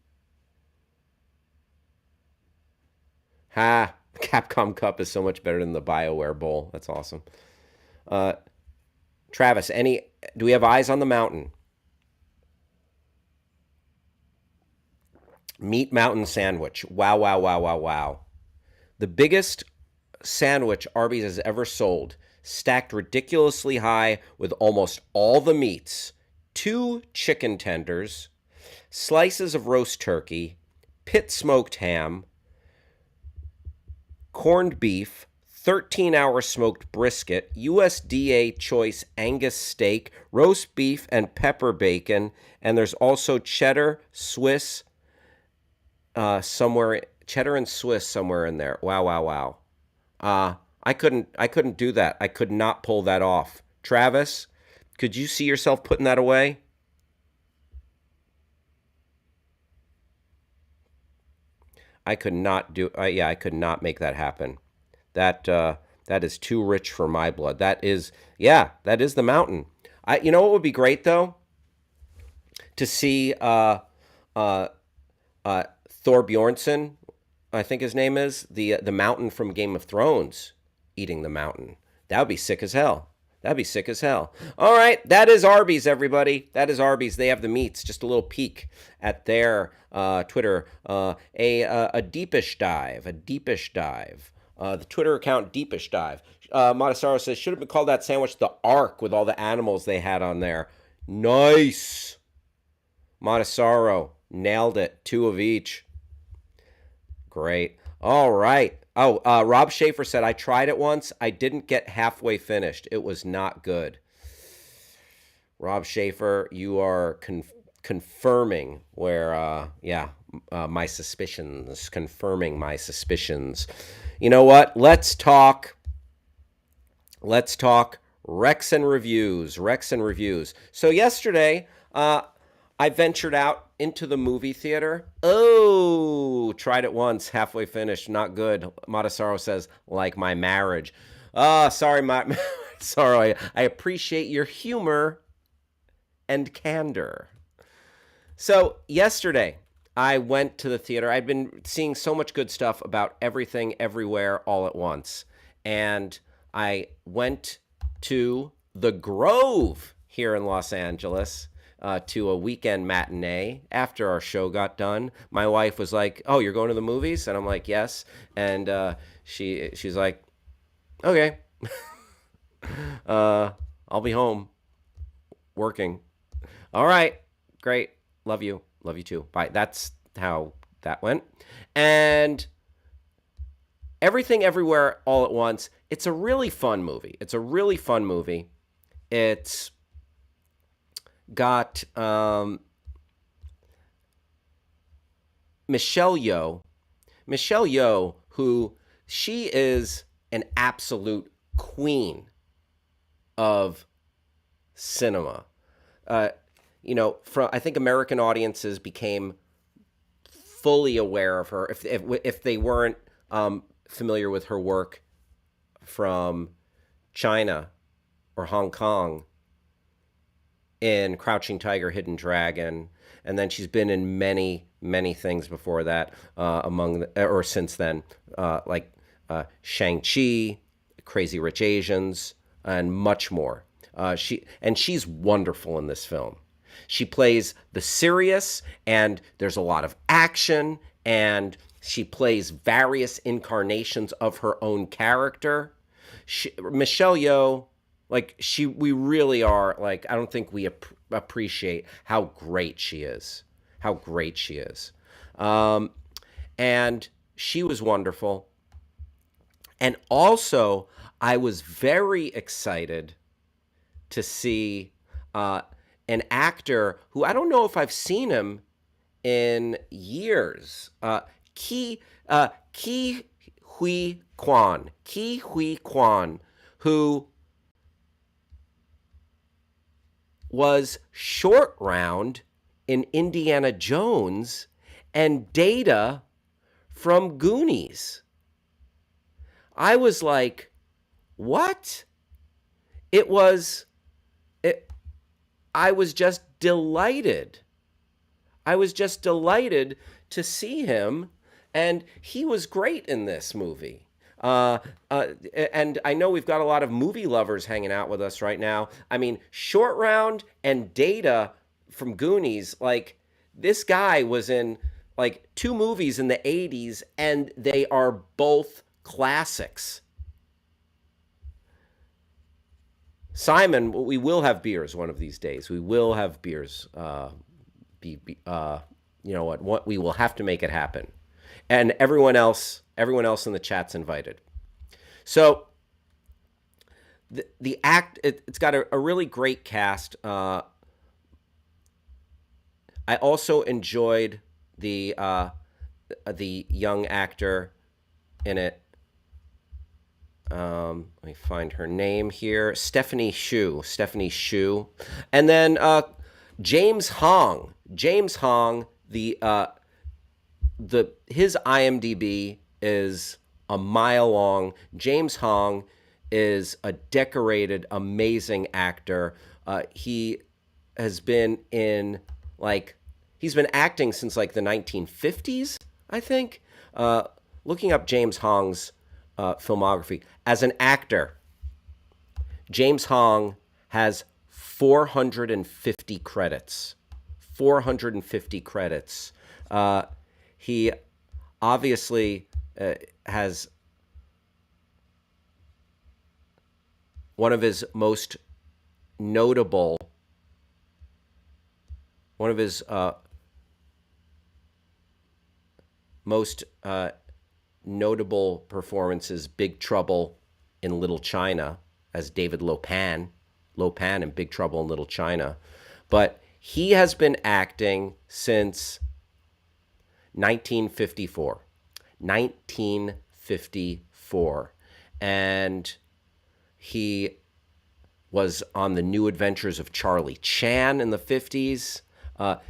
[SPEAKER 1] Ha! Capcom Cup is so much better than the BioWare Bowl. That's awesome. Travis, do we have eyes on the mountain? Meat Mountain Sandwich. Wow. The biggest sandwich Arby's has ever sold, stacked ridiculously high with almost all the meats, 2 chicken tenders, slices of roast turkey, pit smoked ham, corned beef, 13-hour smoked brisket, USDA choice Angus steak, roast beef and pepper bacon, and there's also cheddar, Swiss, somewhere, cheddar and Swiss somewhere in there. Wow, wow, wow. I couldn't do that. I could not pull that off. Travis, could you see yourself putting that away? I could not do. Yeah, I could not make that happen. That is too rich for my blood. That is, yeah, that is the mountain. You know what would be great though, to see uh, Thor Bjornsson, I think his name is the mountain from Game of Thrones, eating the mountain. That would be sick as hell. That'd be sick as hell. All right, that is Arby's, everybody. That is Arby's. They have the meats. Just a little peek at their Twitter. A deepish dive. A deepish dive. The Twitter account Deepish Dive. Montesaro says should have been called that sandwich the Ark with all the animals they had on there. Nice. Montesaro nailed it. Two of each. Great. All right. Oh, Rob Schaefer said, I tried it once. I didn't get halfway finished. It was not good. Rob Schaefer, you are confirming where, my suspicions, confirming my suspicions. You know what? Let's talk Recs and reviews. Recs and reviews. So yesterday, I ventured out into the movie theater. Oh, tried it once, halfway finished, not good. Montesaro says, like my marriage. Sorry, sorry. I appreciate your humor and candor. So yesterday, I went to the theater. I'd been seeing so much good stuff about everything, everywhere, all at once. And I went to the Grove here in Los Angeles to a weekend matinee after our show got done. My wife was like, "Oh, you're going to the movies?" And I'm like, "Yes." And she's like, "Okay, I'll be home working." All right, great. Love you. Love you too. Bye. That's how that went. And Everything Everywhere All at Once. It's a really fun movie. It's got Michelle Yeoh. Michelle Yeoh, who she is an absolute queen of cinema. From I think American audiences became fully aware of her if they weren't familiar with her work from China or Hong Kong in Crouching Tiger, Hidden Dragon, and then she's been in many, many things before that. Or since then, like Shang-Chi, Crazy Rich Asians, and much more. She's wonderful in this film. She plays the serious, and there's a lot of action, and she plays various incarnations of her own character. Michelle Yeoh, we really are, I don't think we appreciate how great she is. How great she is. And she was wonderful. And also, I was very excited to see an actor who I don't know if I've seen him in years. Ki Hui Kwan. Ki Hui Kwan, who was Short Round in Indiana Jones and Data from Goonies. I was like, what? I was just delighted. To see him, and he was great in this movie. And I know we've got a lot of movie lovers hanging out with us right now. I mean, Short Round and Data from Goonies, this guy was in two movies in the 80s, and they are both classics. Simon, we will have beers one of these days. We will have beers you know what, we will have to make it happen. And everyone else in the chat's invited. So the act, it's got a really great cast. I also enjoyed the young actor in it. Let me find her name here. Stephanie Shu. Stephanie Shu. And then James Hong. James Hong, his IMDb is a mile long. James Hong is a decorated, amazing actor. He has been in he's been acting since like the 1950s, I think. Looking up James Hong's filmography as an actor, James Hong has 450 credits. 450 credits. He obviously has one of his most notable, one of his most notable performances, Big Trouble in Little China, as David Lopan in Big Trouble in Little China. But he has been acting since 1954. 1954. And he was on The New Adventures of Charlie Chan in the 50s.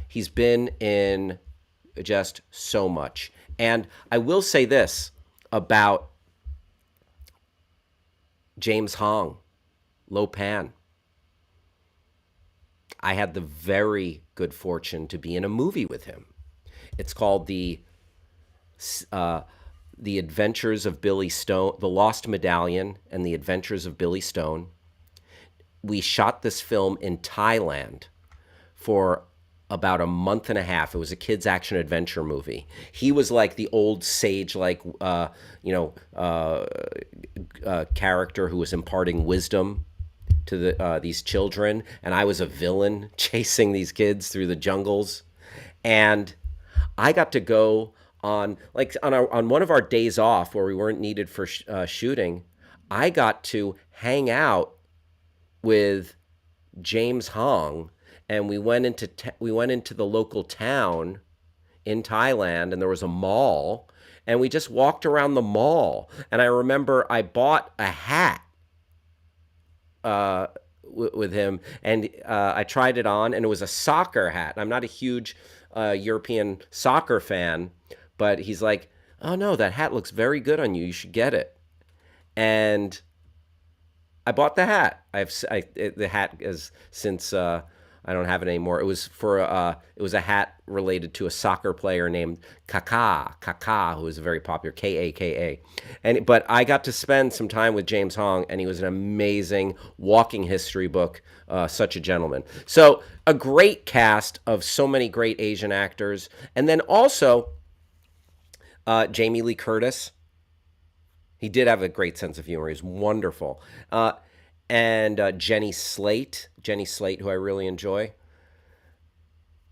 [SPEAKER 1] He's been in just so much. And I will say this about James Hong, Lopan. I had the very good fortune to be in a movie with him. It's called The Adventures of Billy Stone, The Lost Medallion and The Adventures of Billy Stone. We shot this film in Thailand for about a month and a half. It was a kids' action adventure movie. He was like the old sage, character who was imparting wisdom to these children, and I was a villain chasing these kids through the jungles. And I got to go on one of our days off where we weren't needed for shooting. I got to hang out with James Hong, and we went into the local town in Thailand, and there was a mall, and we just walked around the mall. And I remember I bought a hat with him, and I tried it on, and it was a soccer hat. I'm not a huge European soccer fan, but he's like, "Oh no, that hat looks very good on you. You should get it." And I bought the hat. The hat is since I don't have it anymore. It was a hat related to a soccer player named Kaká, who was a very popular Kaka. But I got to spend some time with James Hong, and he was an amazing walking history book. Such a gentleman. So a great cast of so many great Asian actors, and then also Jamie Lee Curtis. He did have a great sense of humor. He's wonderful. And Jenny Slate, who I really enjoy.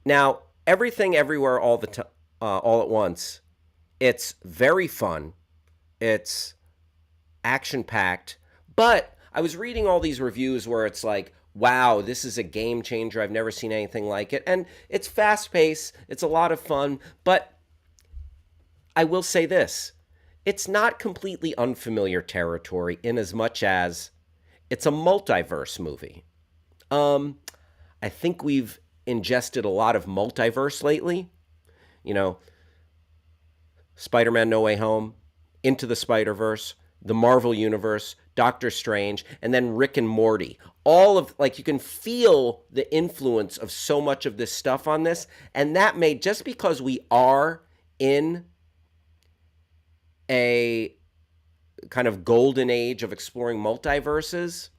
[SPEAKER 1] Now, Everything Everywhere All at Once, it's very fun. It's action-packed. But I was reading all these reviews where it's like, wow, this is a game changer. I've never seen anything like it. And it's fast-paced. It's a lot of fun. But I will say this. It's not completely unfamiliar territory in as much as it's a multiverse movie. I think we've ingested a lot of multiverse lately. You know, Spider-Man No Way Home, Into the Spider-Verse, the Marvel Universe, Doctor Strange, and then Rick and Morty. All of, you can feel the influence of so much of this stuff on this. And that made, just because we are in a kind of golden age of exploring multiverses,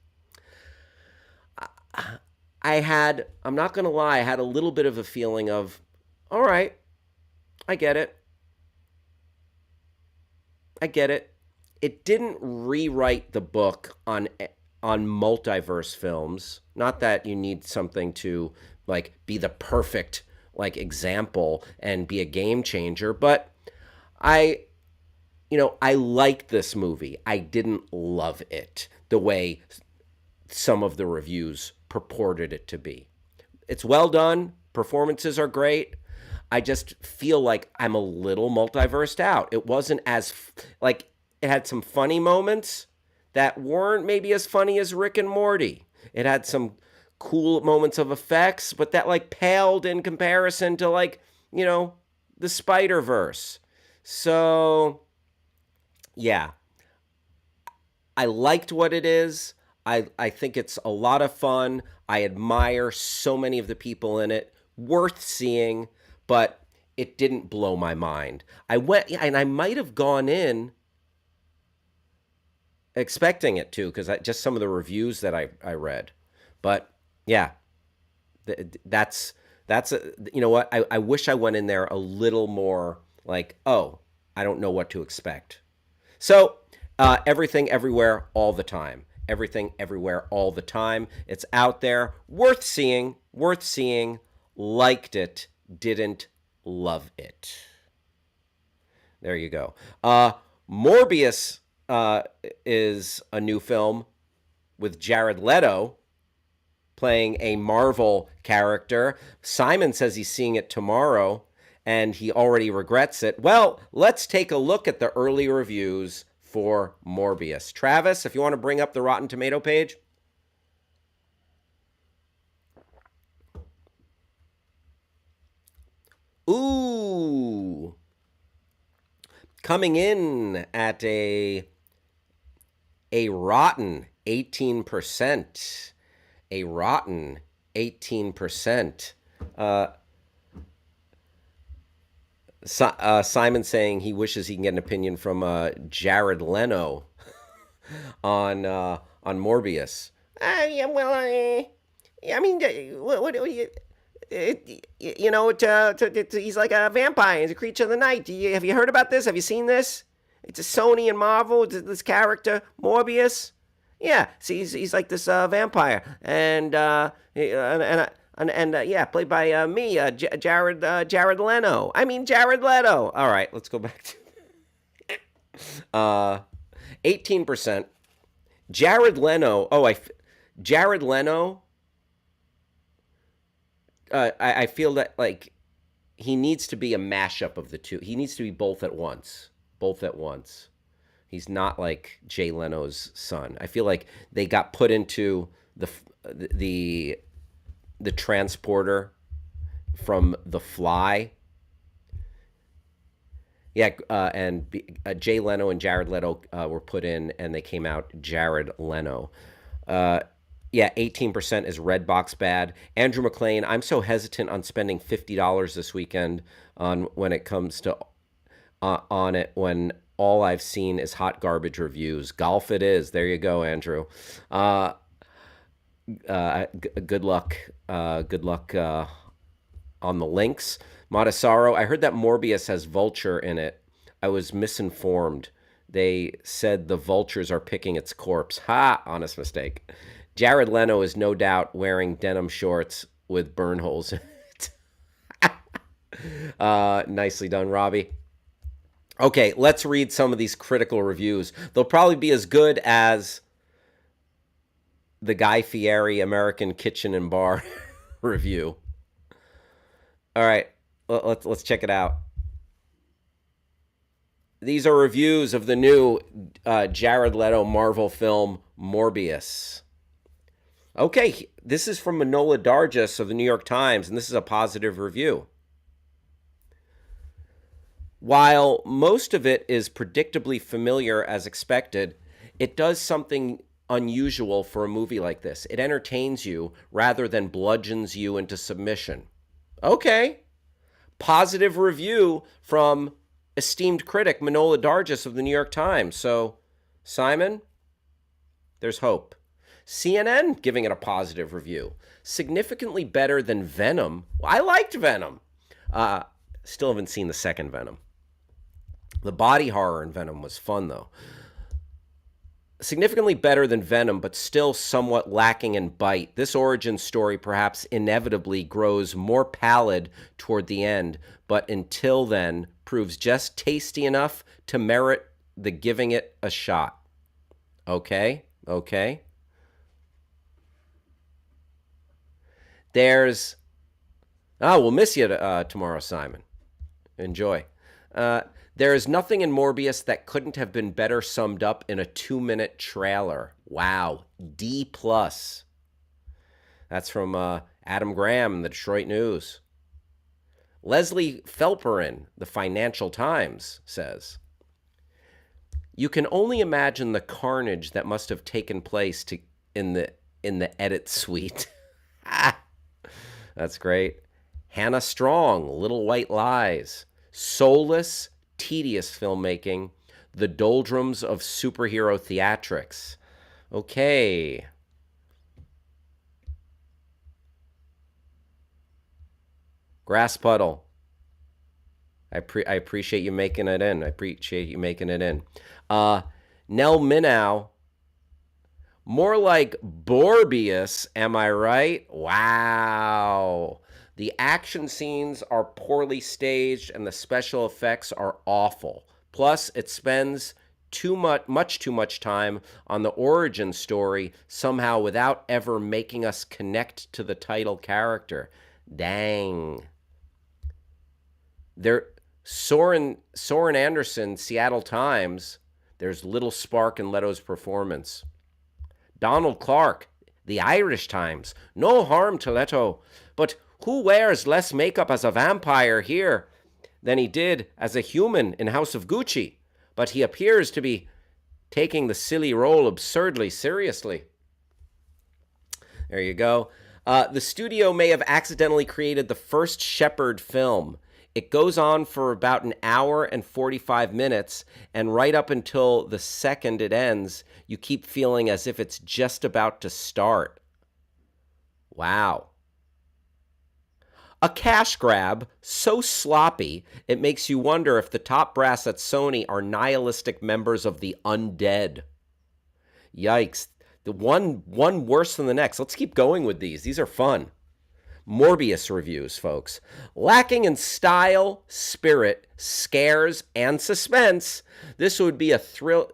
[SPEAKER 1] I'm not going to lie, I had a little bit of a feeling of, all right, I get it. It didn't rewrite the book on multiverse films. Not that you need something to be the perfect like example and be a game changer. But I, I liked this movie. I didn't love it the way some of the reviews purported it to be. It's well done. Performances are great. I just feel like I'm a little multiversed out. It wasn't as like it had some funny moments that weren't maybe as funny as Rick and Morty. It had some cool moments of effects, but that like paled in comparison to like, the Spider-Verse. So, yeah, I liked what it is. I think it's a lot of fun. I admire so many of the people in it. Worth seeing, but it didn't blow my mind. I went, and I might have gone in expecting it to, because just some of the reviews that I read. But yeah, that's you know what? I wish I went in there a little more like, oh, I don't know what to expect. So, everything, everywhere, all the time. Everything, everywhere, all the time. It's out there. Worth seeing. Worth seeing. Liked it. Didn't love it. There you go. Morbius is a new film with Jared Leto playing a Marvel character. Simon says he's seeing it tomorrow and he already regrets it. Well, let's take a look at the early reviews for Morbius. Travis, if you want to bring up the Rotten Tomato page. Ooh. Coming in at a rotten 18%. A rotten 18%. Simon saying he wishes he can get an opinion from Jared Leto on Morbius. Yeah, well, I mean, he's like a vampire. He's a creature of the night. Have you heard about this? Have you seen this? It's a Sony and Marvel. This character Morbius. Yeah, see, he's like this vampire, and yeah, played by me, Jared Leto. I mean Jared Leto. All right, let's go back to 18%. Jared Leto. Jared Leto. I feel that like he needs to be a mashup of the two. He needs to be both at once. Both at once. He's not like Jay Leno's son. I feel like they got put into the transporter from The Fly. Yeah, and Jay Leno and Jared Leto were put in, and they came out Jared Leto. Yeah, 18% is Redbox bad. Andrew McLean, I'm so hesitant on spending $50 this weekend when it comes to on it when all I've seen is hot garbage reviews. Golf it is. There you go, Andrew. Good luck. Good luck on the links. Matasaro, I heard that Morbius has Vulture in it. I was misinformed. They said the vultures are picking its corpse. Ha! Honest mistake. Jared Leto is no doubt wearing denim shorts with burn holes in it. Nicely done, Robbie. Okay, let's read some of these critical reviews. They'll probably be as good as the Guy Fieri American Kitchen and Bar review. All right, let's check it out. These are reviews of the new Jared Leto Marvel film Morbius. Okay, this is from Manola Dargis of the New York Times, and this is a positive review. While most of it is predictably familiar as expected, it does something unusual for a movie like this. It entertains you rather than bludgeons you into submission. Okay. Positive review from esteemed critic Manola Dargis of the New York Times. So, Simon, there's hope. CNN giving it a positive review. Significantly better than Venom. I liked Venom. Still haven't seen the second Venom. The body horror in Venom was fun, though. Significantly better than Venom, but still somewhat lacking in bite. This origin story perhaps inevitably grows more pallid toward the end, but until then proves just tasty enough to merit the giving it a shot. Okay? Okay? There's. Oh, we'll miss you tomorrow, Simon. Enjoy. Uh, there is nothing in Morbius that couldn't have been better summed up in a 2-minute trailer. Wow, D plus. That's from Adam Graham in the Detroit News. Leslie Felperin, the Financial Times, says, "You can only imagine the carnage that must have taken place in the edit suite." Ah, that's great. Hannah Strong, Little White Lies. Soulless, tedious filmmaking. The doldrums of superhero theatrics. Okay. Grass Puddle. I appreciate you making it in. I appreciate you making it in. Nell Minow. More like Borbius, am I right? Wow. The action scenes are poorly staged and the special effects are awful. Plus, it spends much too much time on the origin story somehow without ever making us connect to the title character. Dang. There Soren Anderson, Seattle Times, there's little spark in Leto's performance. Donald Clark, The Irish Times, no harm to Leto, but who wears less makeup as a vampire here than he did as a human in House of Gucci? But he appears to be taking the silly role absurdly seriously. There you go. The studio may have accidentally created the first Shepard film. It goes on for about an hour and 45 minutes, and right up until the second it ends, you keep feeling as if it's just about to start. Wow. A cash grab so sloppy, it makes you wonder if the top brass at Sony are nihilistic members of the undead. Yikes. The one worse than the next. Let's keep going with these. These are fun. Morbius reviews, folks. Lacking in style, spirit, scares, and suspense, this would be thriller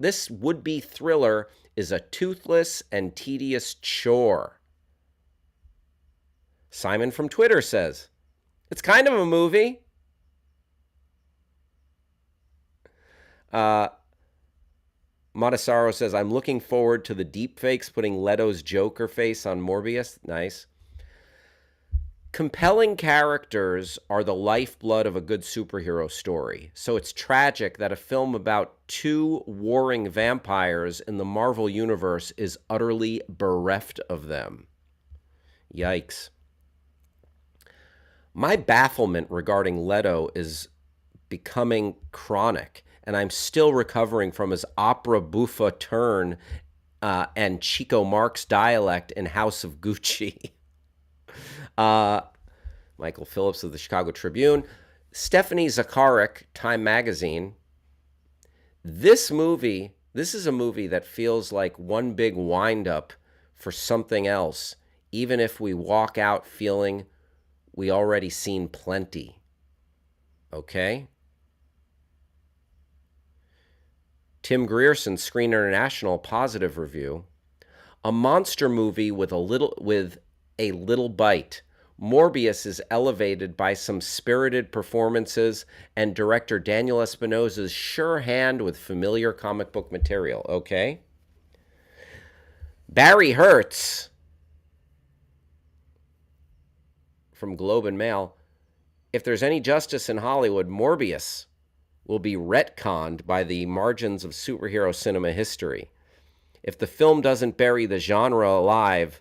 [SPEAKER 1] is a toothless and tedious chore. Simon from Twitter says, it's kind of a movie. Matasaro says, I'm looking forward to the deepfakes putting Leto's Joker face on Morbius. Nice. Compelling characters are the lifeblood of a good superhero story, so it's tragic that a film about two warring vampires in the Marvel Universe is utterly bereft of them. Yikes. My bafflement regarding Leto is becoming chronic, and I'm still recovering from his opera buffa turn and Chico Marx dialect in House of Gucci. Michael Phillips of the Chicago Tribune. Stephanie Zakaric, Time Magazine. This is a movie that feels like one big wind-up for something else, even if we walk out feeling we already seen plenty. Okay? Tim Grierson, Screen International, positive review. A monster movie with a little bite. Morbius is elevated by some spirited performances and director Daniel Espinosa's sure hand with familiar comic book material. Okay? Barry Hertz from Globe and Mail. If there's any justice in Hollywood, Morbius will be retconned by the margins of superhero cinema history. If the film doesn't bury the genre alive,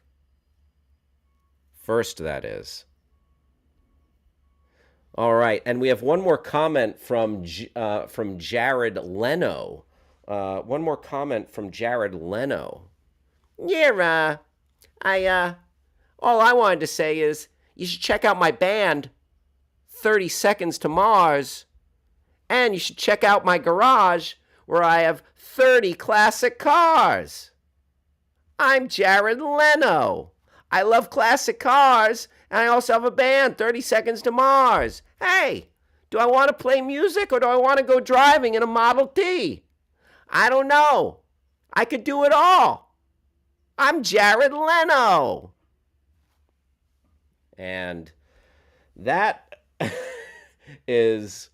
[SPEAKER 1] first, that is. All right, and we have one more comment from Jared Leno. One more comment from Jared Leno. Yeah, all I wanted to say is you should check out my band, 30 Seconds to Mars, and you should check out my garage where I have 30 classic cars. I'm Jared Leno. I love classic cars, and I also have a band, 30 Seconds to Mars. Hey, do I want to play music or do I want to go driving in a Model T? I don't know. I could do it all. I'm Jared Leno. And that is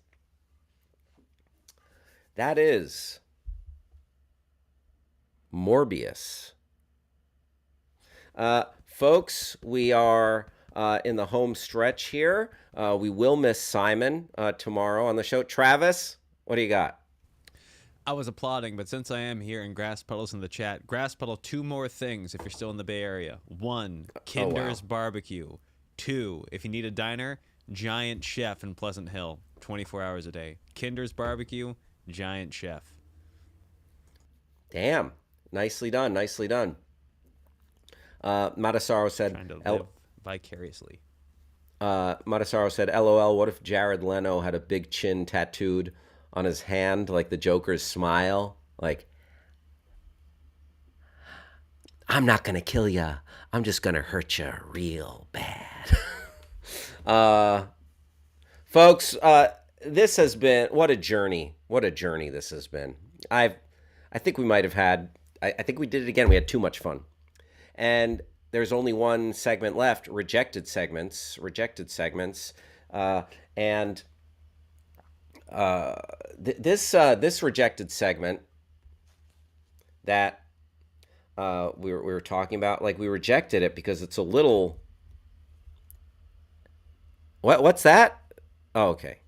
[SPEAKER 1] Morbius. Folks, we are in the home stretch here. We will miss Simon tomorrow on the show. Travis, what do you got?
[SPEAKER 2] I was applauding, but since I am here and Grass Puddle's in the chat, Grass Puddle, 2 more things if you're still in the Bay Area. 1, Kinder's Barbecue. 2, if you need a diner, Giant Chef in Pleasant Hill, 24 hours a day. Kinder's Barbecue, Giant Chef.
[SPEAKER 1] Damn. Nicely done. Nicely done. Matasaro said...
[SPEAKER 2] Trying to live vicariously.
[SPEAKER 1] Matasaro said, LOL, what if Jared Leno had a big chin tattooed on his hand like the Joker's smile? Like, I'm not going to kill you. I'm just going to hurt you real bad. Folks, this has been, what a journey. What a journey this has been. I think we might have had, I think we did it again. We had too much fun. And there's only one segment left, rejected segments. This rejected segment that we were talking about, like, we rejected it because it's a little... What's that? Oh, okay.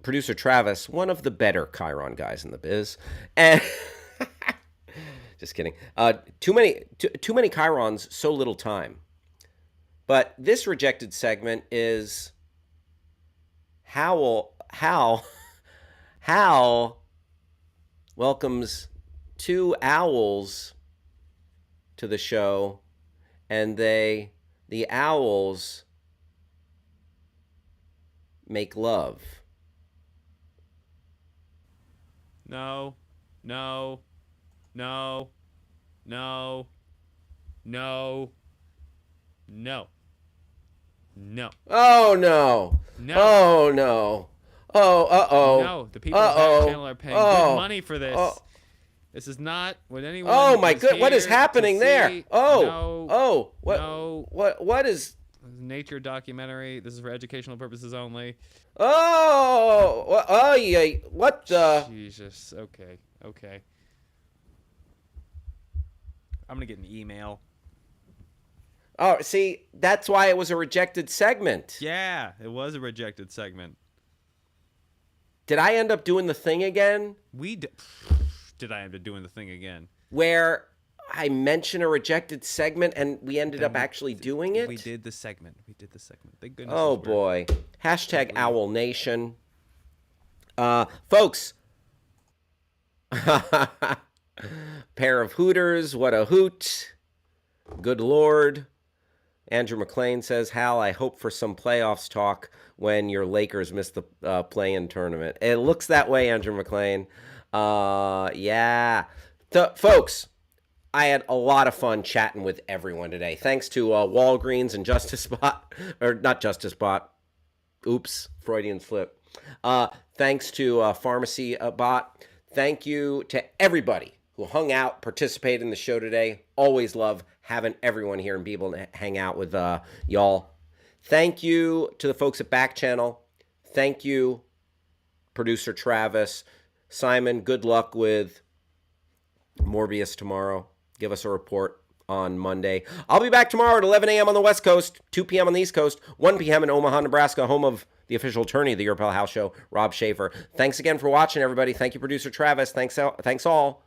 [SPEAKER 1] Producer Travis, one of the better Chiron guys in the biz, and just kidding. Too many Chirons, so little time. But this rejected segment is Hal welcomes 2 owls to the show, and the owls make love.
[SPEAKER 2] No. No. No. No. No. No. No.
[SPEAKER 1] Oh, no.
[SPEAKER 2] No.
[SPEAKER 1] Oh, no. Oh, uh-oh.
[SPEAKER 2] No, the people at Backchannel are paying good money for this. This is not what anyone
[SPEAKER 1] Oh, my God. What is happening there? Oh.
[SPEAKER 2] No.
[SPEAKER 1] Oh. What?
[SPEAKER 2] No.
[SPEAKER 1] What is...
[SPEAKER 2] Nature documentary. This is for educational purposes only.
[SPEAKER 1] Oh. Oh, yeah. What the...
[SPEAKER 2] Jesus. Okay. Okay. I'm going to get an email.
[SPEAKER 1] Oh, see, that's why it was a rejected segment.
[SPEAKER 2] Yeah, it was a rejected segment.
[SPEAKER 1] Did I end up doing the thing again?
[SPEAKER 2] Did I end up doing the thing again?
[SPEAKER 1] Where I mentioned a rejected segment and we ended up actually doing it?
[SPEAKER 2] We did the segment. Thank goodness.
[SPEAKER 1] Oh, boy. Hashtag Owl Nation. Folks. Pair of hooters. What a hoot. Good Lord. Andrew McLean says, Hal, I hope for some playoffs talk when your Lakers miss the play-in tournament. It looks that way, Andrew McLean. Yeah. Folks, I had a lot of fun chatting with everyone today. Thanks to Walgreens and Justice Bot. Or not Justice Bot. Oops, Freudian slip. Thanks to Pharmacy Bot. Thank you to everybody who hung out, participated in the show today. Always love having everyone here and be able to hang out with y'all. Thank you to the folks at Backchannel. Thank you, producer Travis. Simon, good luck with Morbius tomorrow. Give us a report on Monday. I'll be back tomorrow at 11 a.m. on the West Coast, 2 p.m. on the East Coast, 1 p.m. in Omaha, Nebraska, home of the official attorney of the Pal Hal Show, Rob Schaefer. Thanks again for watching, everybody. Thank you, producer Travis. Thanks all.